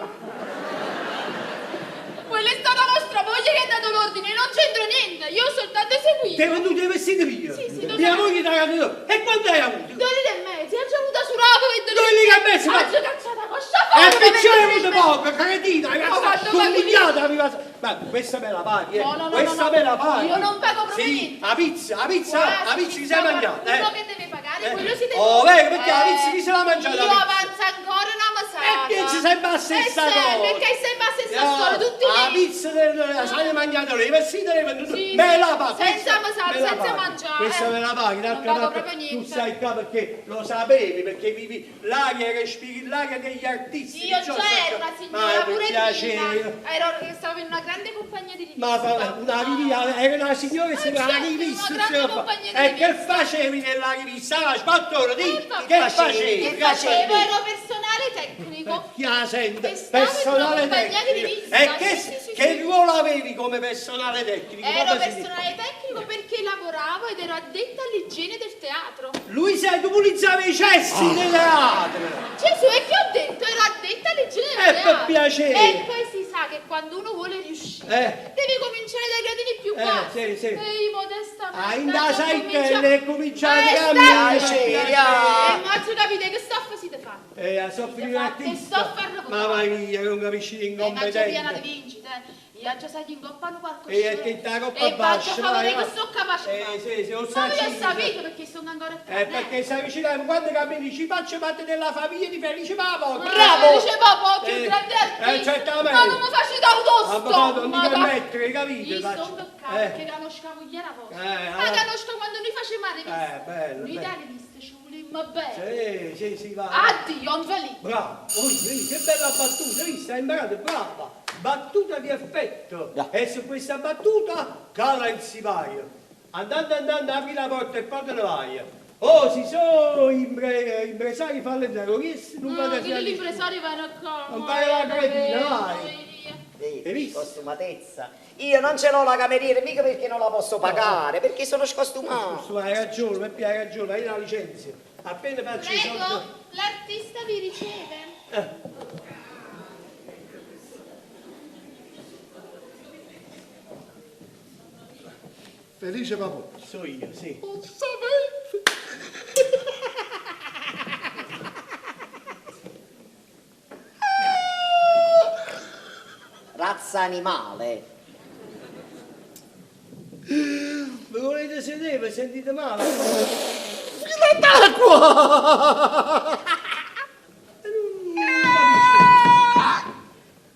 Quella è stata vostra moglie che ha dato l'ordine, non c'entro niente, io ho soltanto eseguito. Ti hai venduto i vestiti mio? Sì, Mia moglie ti ha dato. E quanto hai avuto? 2 litri e mezzo, ha già avuto surato e 2 2 litri e mezzo, ma- Ha già cacciata con E sciaffone. perciò hai avuto poco, cretina, hai Ho fatto condigliata, ma questa me la paghi, No, questa me la paghi. io non pago proprio Sì, niente. la pizza ti sei mangiata, Quello che deve pagare, quello si deve... Oh, vero, perché la pizza chi se l'ha mangiata? Io avanzo ancora una masata. E pensi sempre a stessa cosa. Perché sempre a stessa storia, tutti la lì. pizza sai mangiata, i vestiti l'hai venduto, Sì, me sì, la paghi. senza questa masata, me la senza paghi. mangiare. Questa me la paghi, Non d'altra pago parte proprio tu niente. sai qua perché lo sapevi, perché vivi l'aria, respiri l'aria degli artisti. Io di ciò, già ero una signora per pure piacere. prima. Stavo in una grande compagnia di rivista. Una rivista, era una signora che si chiama certo, rivista. una grande insomma. compagnia di E che rivista. facevi nella rivista? Ah, spattore, di vabbè. che facevi? Che facevo? Ero personale tecnico. Chi la sente? E stavo in Personale una compagnia di tecnico. rivista. E che, Sì. che ruolo avevi come personale tecnico? Ero Come si dice? personale tecnico perché lavoravo ed ero addetta all'igiene del teatro. Lui sai, tu pulizzavi i cessi del teatro. Gesù, e che ho detto? Ero addetta all'igiene del teatro. Per piacere. E poi si sa che quando uno vuole riuscire devi cominciare dai gradini più bassi. sì. E io modestamente. Ah, in da sai te cominciare a sta camminare. E immagino capite che stoffa si te fa. A soffrire un artista. Che sto a farlo Ma vai via, non capisci Ma già piena di l'incompetente. vincite. Io già sai che ingoppano qualcosa. E che ta coppa E bascia, faccio favore vai, che sono capace di fare. sì, ho Ma io ho saputo. sapito perché sono ancora a Perché stai vicino, quando cammini ci faccio parte della famiglia di Felice Pavo. Bravo! Dice papà, più grande artista. certamente. Ma come faccio d'autosto? Avvocato, non ti permettere, capite? Io faccio. sto peccato perché conoscavo ieri a voce. Ma allora. conosco quando noi facevamo le riviste. Bello, Noi bello. dalle riviste ci volemmo bene. Sì, va. Addio, un felice. Bravo, vedi, che bella battuta, hai visto? Hai imparato, brava. Battuta di effetto. E su questa battuta cala il sipario. Andando, apri la porta e poi te ne vai. Oh, si sono impresari fallettari, chi non No, vede che l'impresario vanno a casa. Non fare la cretina, vai. Hai Vedi, visto? costumatezza. Io non ce l'ho la cameriera, mica perché non la posso pagare, perché sono scostumato. Hai ragione, Peppi, hai ragione, hai la licenza. Appena faccio i soldi... Prego, l'artista vi riceve. Felice papà. So io, sì. Razza animale. Vi volete sedere? Sentite male?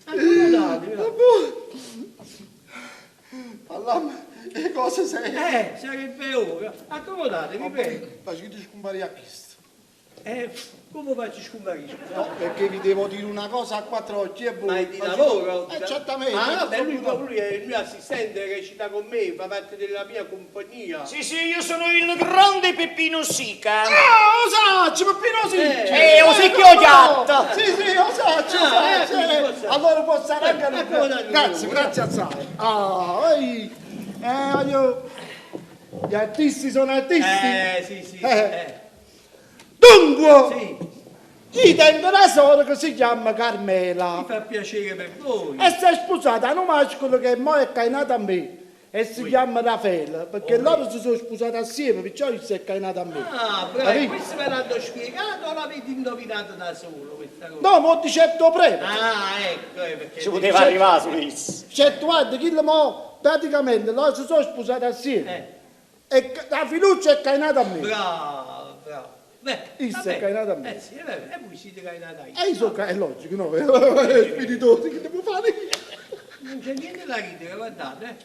Accomodatevi. Parlammi, che cosa sei? Sarebbe ora. Accomodatevi, prego. Facete scompare a pista. Come faccio scomparire? No, perché vi devo dire una cosa a quattro occhi e voi. Ma è di lavoro? Certamente. Ah, vabbè, lui è il mio assistente, recita con me, fa parte della mia compagnia. Sì, io sono il grande Peppino Sica. Osaccio, Peppino Sica! Lo secchio chiatta. Sì, Osaccio, quindi allora può stare anche a come da Grazie, grazie assai. Gli artisti sono artisti. Sì. Dunque, Sì, io tengo una sorella che si chiama Carmela. mi fa piacere per voi. E si è sposata a un mascolo che mo è cainato a me. E si chiama Raffaele, perché loro si sono sposati assieme, perciò si è cainato a me. Ah, bravo, Capito? questo me l'hanno spiegato o l'avete indovinato da solo questa cosa? No, mo di certo prego. Ah, ecco, perché... Ci poteva arrivare su questo. Certo, guarda, chi mo praticamente loro si sono sposati assieme. E la fiducia è cainata a me. Bravo. Beh, Isso vabbè. è cainato a me. Sì, e voi siete cainati. E io sono è logico, no? Spiritosi, che devo fare? Non c'è niente da ridere, guardate.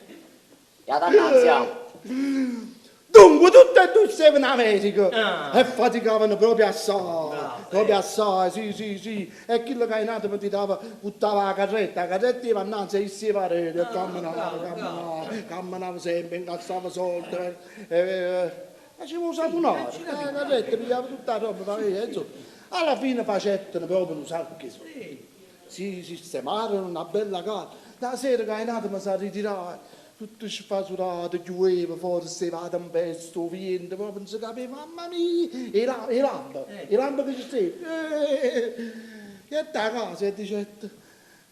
La dannazia. Dunque, tutte e due siamo in America Ah. e faticavano proprio assai, sì. E chi lo cainato mi tirava, buttava la carretta iva innanzi e io si parete, e camminava sempre, incassava soldi, facevo sapunare, la carretta pigliava tutta la roba, insomma. Alla fine facettano proprio un sacco di soldi. Si sistemarono una bella casa, la sera cainato mi sa ritirare. Tutto sfasurato, chiudeva, forse va da un pezzo, vento, proprio non si capiva, mamma mia, e lampe che ci sono. E da casa e dice,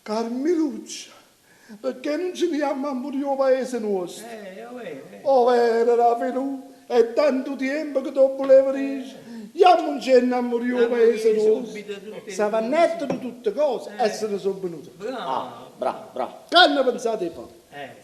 Carmeluccia, perché non ci andiamo a morire il paese nostro? Oh, era la venuta, è tanto tempo che tu volevi dire, io non c'è a morire il paese nostro. Savannetto di tutte cose, e se ne sono venute. Bravo. Che ne pensate fare?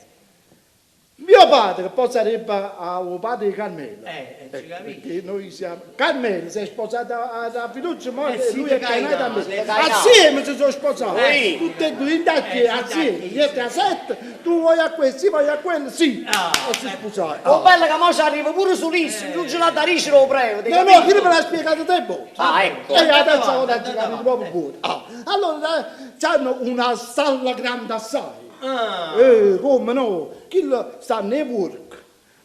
Mio padre, che poi sarebbe il padre di Carmela. ci capisci? Perché noi siamo. Carmela si è sposata a fiducia, ma sì, lui è cainati, cainato a me. cainati. Assieme si sono sposati. Sì. Tutte e due, indaghi assieme. Siete a 7, tu vuoi a questo, io voglio a quello, sì. E si sposati. Oh, bella che mo ci arriva pure sulissimo, non ce la darisce lo prego. No, chi me l'ha spiegato te, boh. Ah, ecco. E la terza volta ci capito proprio buono. Allora, hanno una stalla grande assai. Come no? Chi stanno i porci,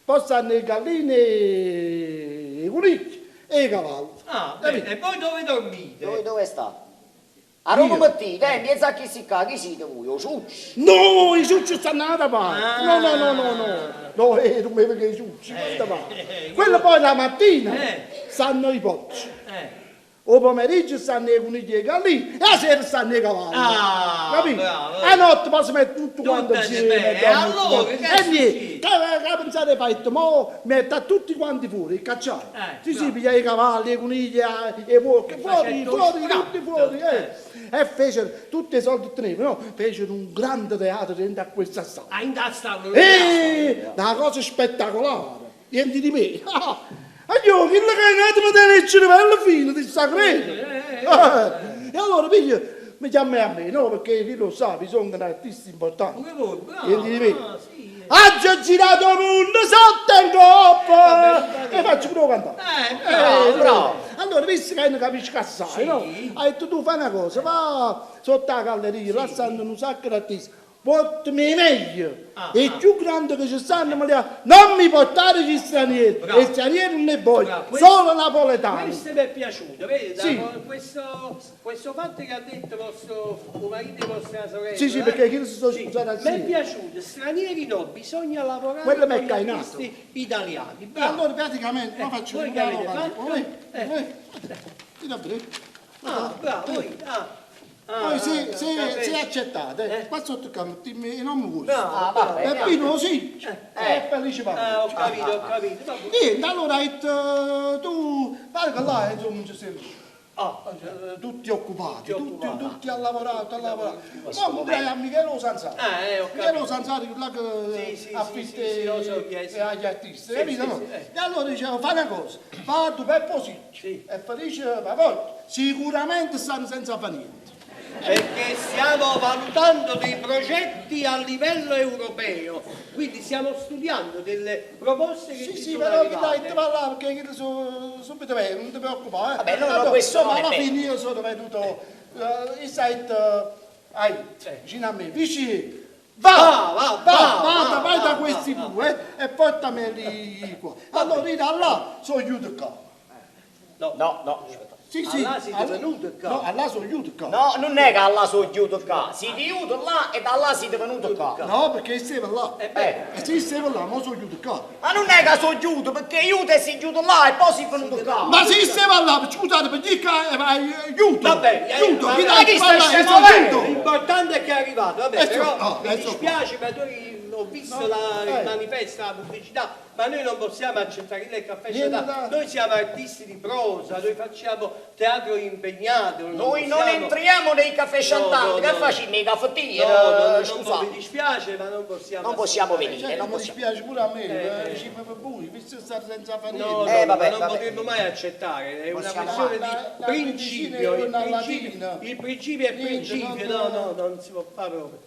poi stanno i gallini, i conigli e i cavalli. E poi dove dormite? Dove sta? A Roma mattina, mezzo a chi si caga, chi siete voi? O ciucci? No, i ciucci stanno alla parte. No. No, non mi perché i ciucci, questa parte. Quello poi la mattina stanno i porci. O pomeriggio stanno i conigli e i gallini e la sera stanno i cavalli. Capito? bravo. A notte poi si mette tutto quanto insieme. E allora, che E niente, succede? che pensate fatto? Mo mette a tutti quanti fuori, cacciare. Si piglia i cavalli, i conigli, i porci, fuori, tutti fuori. E fecero tutti i soldi che tenevano, fecero un grande teatro dentro a questa sala. Indastavano Una cosa spettacolare, niente di me. Io, chi l'ha cainato mi tiene il cervello fino, ti sta credendo? E allora mi chiamai a me, no? Perché chi lo sa, sono artisti importanti. Niente di me. Ha girato il mondo sotto in coppa! E faccio pure cantare. Bravo. Allora, visto che non capisci assai, no? Ha detto tu fai una cosa, va sotto la galleria, là stanno un sacco di artisti. Portami meglio, e più grande che ci stanno, non mi portare gli stranieri, gli stranieri non ne voglio, solo napoletani. Questo mi è piaciuto, vedi? Sì. Questo fatto che ha detto vostro marito e vostra sorella. Sì, perché chi si sono scusati Mi è assieme. piaciuto, stranieri no, bisogna lavorare Quello mi è con gli cainato. artisti italiani. E Bravo. allora praticamente, ma faccio voi un che avete bravo. Poi se accettate, qua sotto il campo, e non mi vuoi. Peppino sì, è felice padre. Ho capito. Niente, allora tu, pare che là insomma non ci sei. Tutti occupati, tutti a lavorare. Ma potrai a Michele Sanzari. Ho capito. Michele Sanzari, là che Sì, affitta agli artisti, capito? No? E allora dicevo, fai una cosa, va tu Peppo sì, è felice, ma poi sicuramente stanno senza fare niente. perché stiamo valutando dei progetti a livello europeo, quindi stiamo studiando delle proposte che ci Sì, sono però dai, arrivate. te va là, perché io sono subito bene, non ti preoccupare. Vabbè, no, questo ma non è alla vero. fine io sono venuto, io sei, vicino a me, vicino. Va, Vai da questi due e portameli qua. Allora, io da là sono aiuto qua. No. Sì, Allà siete venuti qua. No, allà sono aiuto qua. No, non è che alla sono chiuso qua. Siete aiuto là e da là siete venuti qua. No, perché stiamo là. Sì, stiamo là, ma sono aiuto qua. Ma non è che sono chiuso, perché aiuto e si chiuso là e poi si è venuto qua. Ma sì, stiamo là, scusate, perché aiuto. Vabbè, aiuto, vabbè, chi ma dai chi sta parlare, scemo sono vero? aiuto. L'importante è che è arrivato, vabbè, però mi adesso dispiace, ma ho visto il manifesto, la pubblicità, ma noi non possiamo accettare il caffè Chantal. Noi siamo artisti di prosa, noi facciamo teatro impegnato. Noi non entriamo nei caffè Chantal, che facciamo nei caffettieri? Mi dispiace, ma non possiamo. Non possiamo assolutamente. venire, non Mi possiamo. dispiace pure a me, ci fa per voi, visto stare senza famiglia. No, vabbè, non vabbè. potremmo mai accettare, è una Possiamo questione fare. di La principio, medicina è una il principio è Niente, principio, no, no, non si può fare proprio.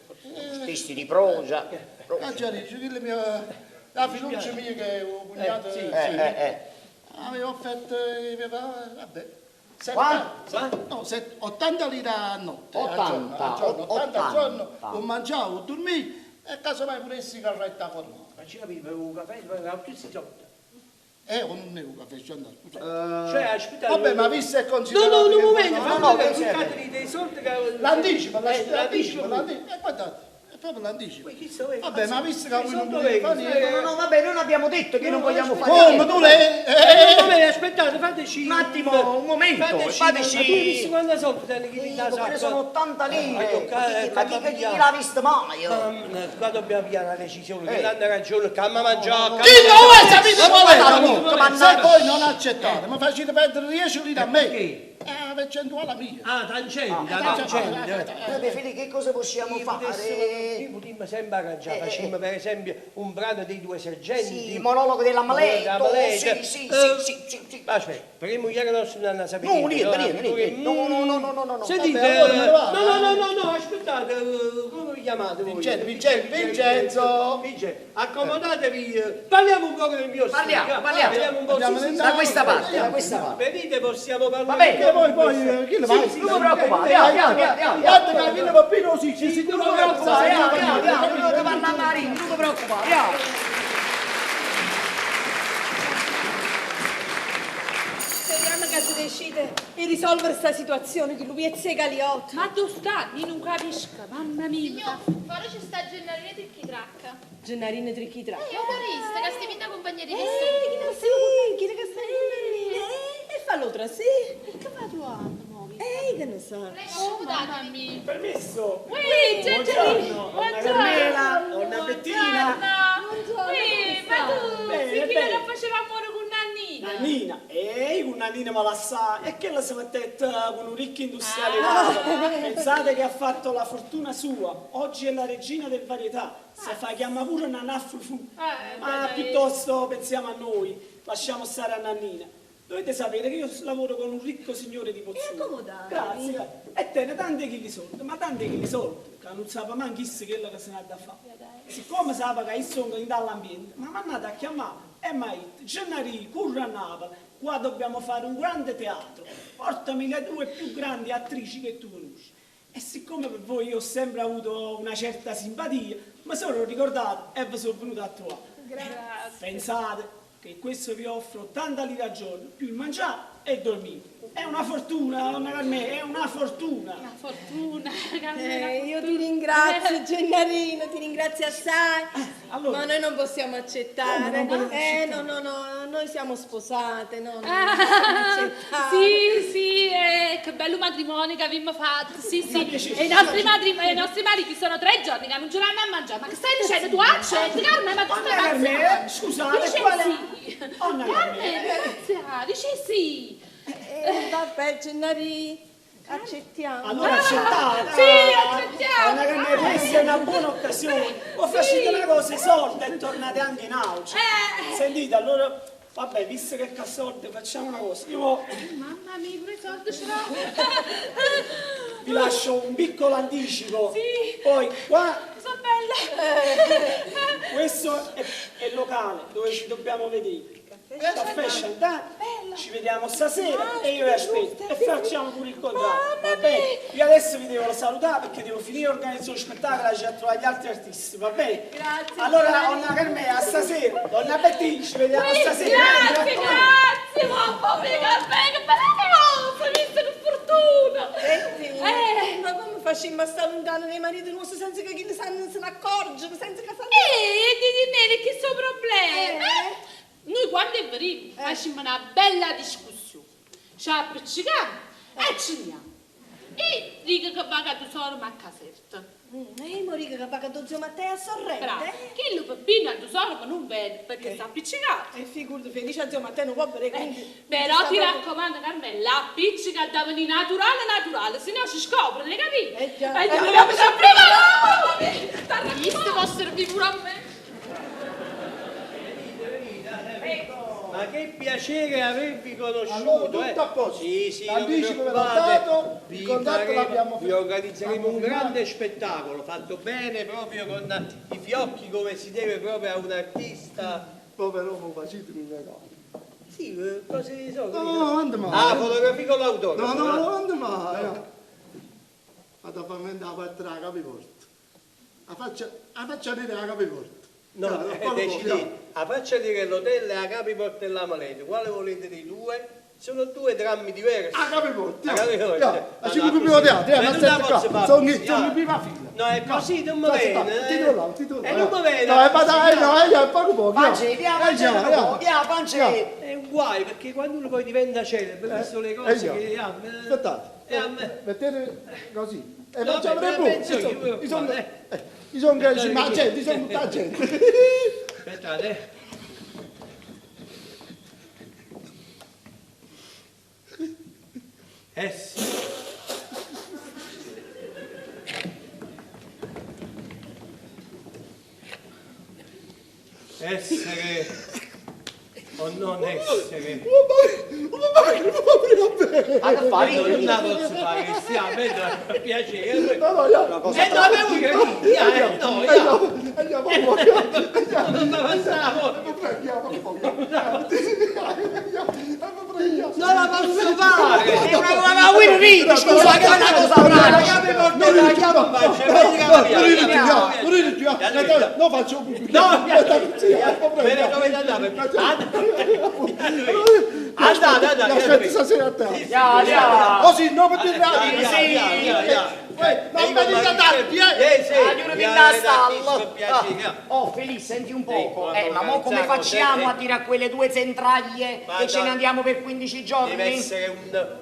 Artisti di prosa. La fiducia mia che ho cugnato aveva offerto, vabbè, Quanto? 80 lire a notte, 80, al giorno, 80 al giorno, 80. ho mangiato, ho dormito e casomai pure sigaretta formata. Ma ci capivo, un caffè, ma tutti si soldi. Non è un caffè, scusate. Cioè, aspetta. Vabbè, ma visto e No, considerato un che- momento, no, fammi pensiamo. cercate dei soldi che... L'anticipo, l'anticipo. guardate, è proprio l'anticipo. Chi so, Vabbè, ma visto che voi non soldi volete fare veri, niente... No, vabbè, noi abbiamo detto che non vogliamo fare Oh, ma niente. tu lei... Vabbè, aspettate, fateci... Un attimo, un momento, fateci- Ma tu hai visto quanti soldi tieni che ti dà Perché sono 80 lire. Ma Chi l'ha visto mai? qua dobbiamo pigliare una decisione, che danno ragione, che mamma mangiò, Chi non vuoi sapere qual è la Tutto, multa? Se mannaggia. voi non accettate, mi facete perdere 10 lire a me. Perché? Percentuale mia. Ah, tangente. Vabbè, Fili, che cosa possiamo fare? Potremmo sempre arrangiare, facciamo per esempio un brano dei due sergenti. Sì, il monologo dell'Amaleto. Sì. Aspetta, prima ieri non si danno a sapere. No, niente. No. Sentite, Vabbè, allora me ne vado, no, aspettate, come vi chiamate voi? Vincenzo. Accomodatevi, parliamo un po' del mio stile. Parliamo. Un po', sì. Da questa parte. Vedete, possiamo parlare. Va bene. E poi, chi le va? Non ti preoccupare, andiamo. Guarda che viene Pappino si sicuro Non ti preoccupare, andiamo. Non vanno a Marino, non ti preoccupare, andiamo. Speriamo che si decide di risolvere questa situazione di Luviezza e Galiotto. Ma tu stai? Io non capisco, mamma mia. Signor, fuori c'è sta Gennarina Tricchitracca. Gennarina Tricchitra. È autorista, che stai in compagnia di questo. Chi è che sta in e fallo tra sì. Che fa tu anno, muovi? Che ne so. Prego, scusatemi. Permesso? Ui, Buongiorno, donna Carmela, donna Bettina. Ui, ma tu, Bene, si che bene. non facevamo ora con Nannina? Nannina, con Nannina me la sa, e che la si mettette con un ricco industriale. Pensate che ha fatto la fortuna sua, oggi è la regina del varietà, se fa chiama pure Nanà Fufu, ma piuttosto pensiamo a noi, lasciamo stare a Nannina. Dovete sapere che io lavoro con un ricco signore di Pozzuolo. Grazie. E tiene tanti chili soldi, ma tanti chili soldi, che non sapeva manco chi quello che se n'ha da fare. Siccome sapeva che io sono in dall'ambiente, ma mi ha andato a chiamare e mi ha detto, Gennari, corra a Napoli, qua dobbiamo fare un grande teatro, portami le due più grandi attrici che tu conosci. E siccome per voi io ho sempre avuto una certa simpatia, mi sono ricordato e vi sono venuto a trovare. Grazie. Pensate che questo vi offro 80 lire al giorno, più il mangiare e il dormire. È una fortuna, donna Carmela, è una fortuna. Una fortuna, Carmela. Io ti ringrazio, Gennarino, ti ringrazio assai. Allora- Ma noi non possiamo accettare. Come non volete accettare? No, noi siamo sposate, no, non Ah, possiamo accettare. sì, che bello matrimonio che abbiamo fatto, sì. piacere. E i nostri mariti sono 3 giorni che non ce l'hanno a mangiare. Ma che stai dicendo? Tu accetti, Carmela, ma tu Donna stai Carmela, pazzando? scusate, Dice qual è? sì. Donna Carmela, Grazia, dice sì. Vabbè, Gennari, accettiamo. Allora accettate. Sì, accettiamo. Donna Carmela, questa è una buona occasione. O facete una cosa, i soldi e tornate anche in auge. Sentite, allora Vabbè, visto che ha soldi, facciamo una cosa. Io Mamma mia, pure i soldi ce l'ho. vi lascio un piccolo anticipo. Sì. Poi qua, Sono bella. questo è il locale dove ci dobbiamo vedere. Caffè Chantal, ci vediamo stasera e io vi aspetto e facciamo pure il contratto, va bene? Io adesso vi devo salutare perché devo finire l'organizzazione dello spettacolo e ci trovare gli altri artisti, va bene? Grazie. Allora, donna Carmela, a stasera, donna Bettina, ci vediamo stasera. Grazie, mamma mia, che bella cosa, visto che fortuna. Senti, ma come facciamo a stare lontano dai mariti nostri senza che chi ne se ne accorgono, senza che sanno? Di me, che sono problemi? Noi quando è venuto facciamo una bella discussione. Ci appiccichiamo e ci andiamo. E dico che va a tesoro a caserta. E Morica che paga tuo zio Matteo a Sorrente? Bravo. Che il peppino a tesoro ma non vede perché sta appiccicato. E figurati, felice a zio Matteo non può bere, quindi... Però ti raccomando Carmella, appiccica da venire naturale, se no ci scopre, ne capisci? già. E dobbiamo sempre visto può servire pure a me. Ma che piacere avervi conosciuto, Allora, tutto a posto. Sì, non vi L'anticipo ve l'ho preoccupate. dato, il contratto l'abbiamo Vi organizzeremo un fatto. grande spettacolo, fatto bene proprio con i fiocchi come si deve proprio a un artista. Povero uomo, facete un regalo. Sì, cose sono. No, ande mai. Ah, fotografia con l'autore. No, ande mai. Vado a farmi andare a parte la capiporta. La faccia dire la capiporta. No, decidi. A faccia dire l'hotel e a capiporta e la maleta. Quale volete dei due? Sono due drammi diversi. A capiporta. A capiporta. Ma ci più teatro, ma senti qua. Sono No. prima fila. No, è così, non mi viene. Titolo là, titolo là. E non mi viene. No, ma dai, no, è poco. Pancetta, via, pancetta. È un guai perché quando uno poi diventa celebre, queste le cose che Aspettate, mettete così. E No, facciamo beh, le penso io, I sono greci, ma gente, sono tutta gente. Aspettate. Sì. Essere o non essere. Ma che fai? Non la posso fare, stiamo, per piacere. No, No, avevo capito. Non mi passavo. Non la posso fare! È una win-win, scusa, che è una cosa brava! No, faccio un No, bene, dove andate? Andate. Aspetta, stasera a te. Andiamo! Così, no, per dire non venite a darti, Aiuto di da stallo! Oh, Felice, senti un poco. Ma mo come facciamo a dire a quelle due centraglie che ce ne andiamo per 15 giorni? Deve essere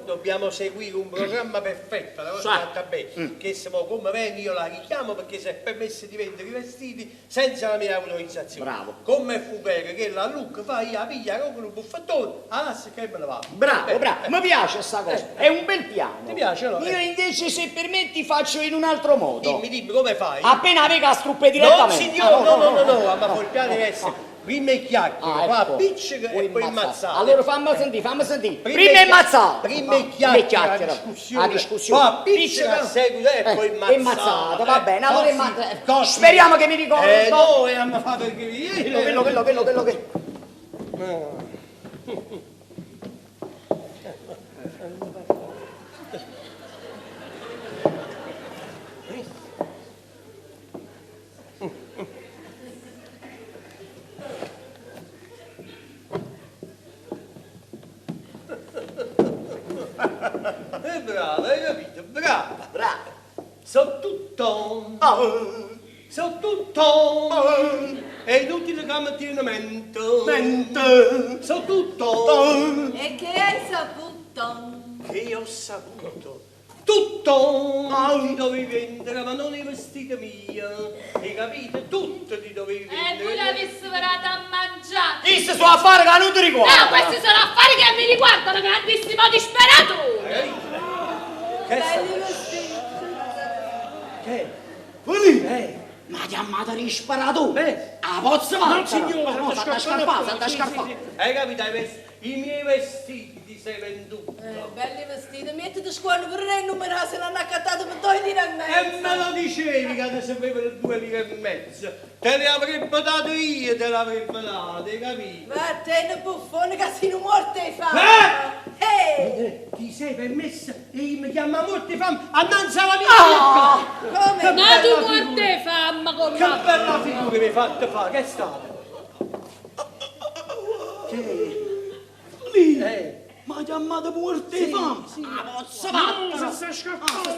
dobbiamo seguire un programma perfetto, la cosa fatta bene. Che se come viene io la richiamo perché si è permesso di vendere i vestiti senza la mia autorizzazione. Bravo. Come fu vero che la look fa io la piglia con un buffattone, allora che me la va. Bravo, mi piace sta cosa, è un bel piano. Ti piace, no? Io invece, se permetti, faccio in un altro modo. Dimmi come fai? Appena vega struppe Non direttamente. si dice, no, ma poi il piano deve essere prima il chiacchiere, poi appiccica e poi immazzare. Allora fammi sentire. Prima immazzare. Prima il chiacchiere, la discussione. Poi appiccica, seguita e poi immazzare. Va bene, allora Così, immazzare. così. Speriamo che mi ricordo. No, e hanno fatto il grigliere. Quello che... Brava, hai capito? Brava. So tutto. So tutto. È inutile che mi tiene mente. So tutto. E che hai saputo? Che io ho saputo. Tutto ti dovevi vendere, ma non i vestiti miei. Hai capito? Tutto ti dovevi E vendere. voi l'avessi verata a mangiare. Questi sono affari che non ti riguardano. No, questi sono affari che mi riguardano, grandissimo disperatore. Che Belli vestiti. Che? Quelli? Ma ti ammata risparato? Beh. Ah, posso fare? No, signore, no, salta scarpata. Hai capito? I miei vestiti ti sei venduto. Belli vestiti, mettiti squadro pure lei numero se l'hanno accattato per 2 lire e mezzo. E me lo dicevi che adesso avevano 2 lire e mezzo. Te le avrebbe dato io, te l'avrebbe dato, hai capito? Ma te buffone che sei un morto di fame. Ti sei permessa e mi chiama morte fame annanzi alla mia Come? Ma tu morte famma con Che bella figura mi hai fatto fare, che è stato? Lì, ma ti ammata morte di fame. Posso No, fare? se sta scarpando.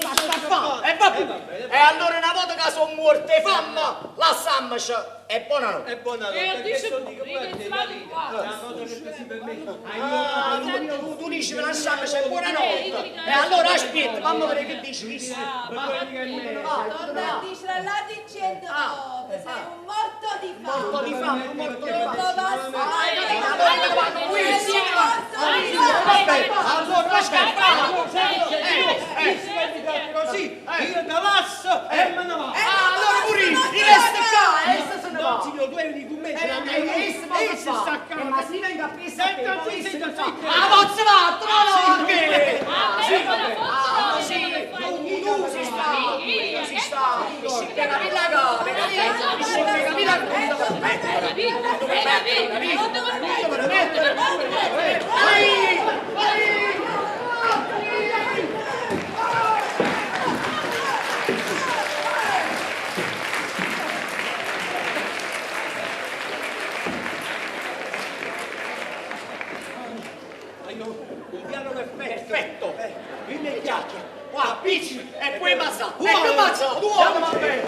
E vabbè. E allora una volta che sono morte di fame, lasciamoci. E buonanotte. È buona notte, che sono di una cosa che si permette. Tu dici per lasciamoci e buonanotte. E allora aspetta, fammi vedere che dici. Torna a dire là dicendo sei un morto di fame. Morto di fame, morto di fame. Così, io te lasso e me ne vado. Allora pure io resto qua, No, signor, tu eri con me, ce l'hai sta qua. ma si venga a pensare Senta, zitta. Ah, posso fare? Trovo! Si sta! Si piega la Un piano perfetto. Immediato! Qua, picci! E poi passa! E Uomo, che passa? andiamo a bere.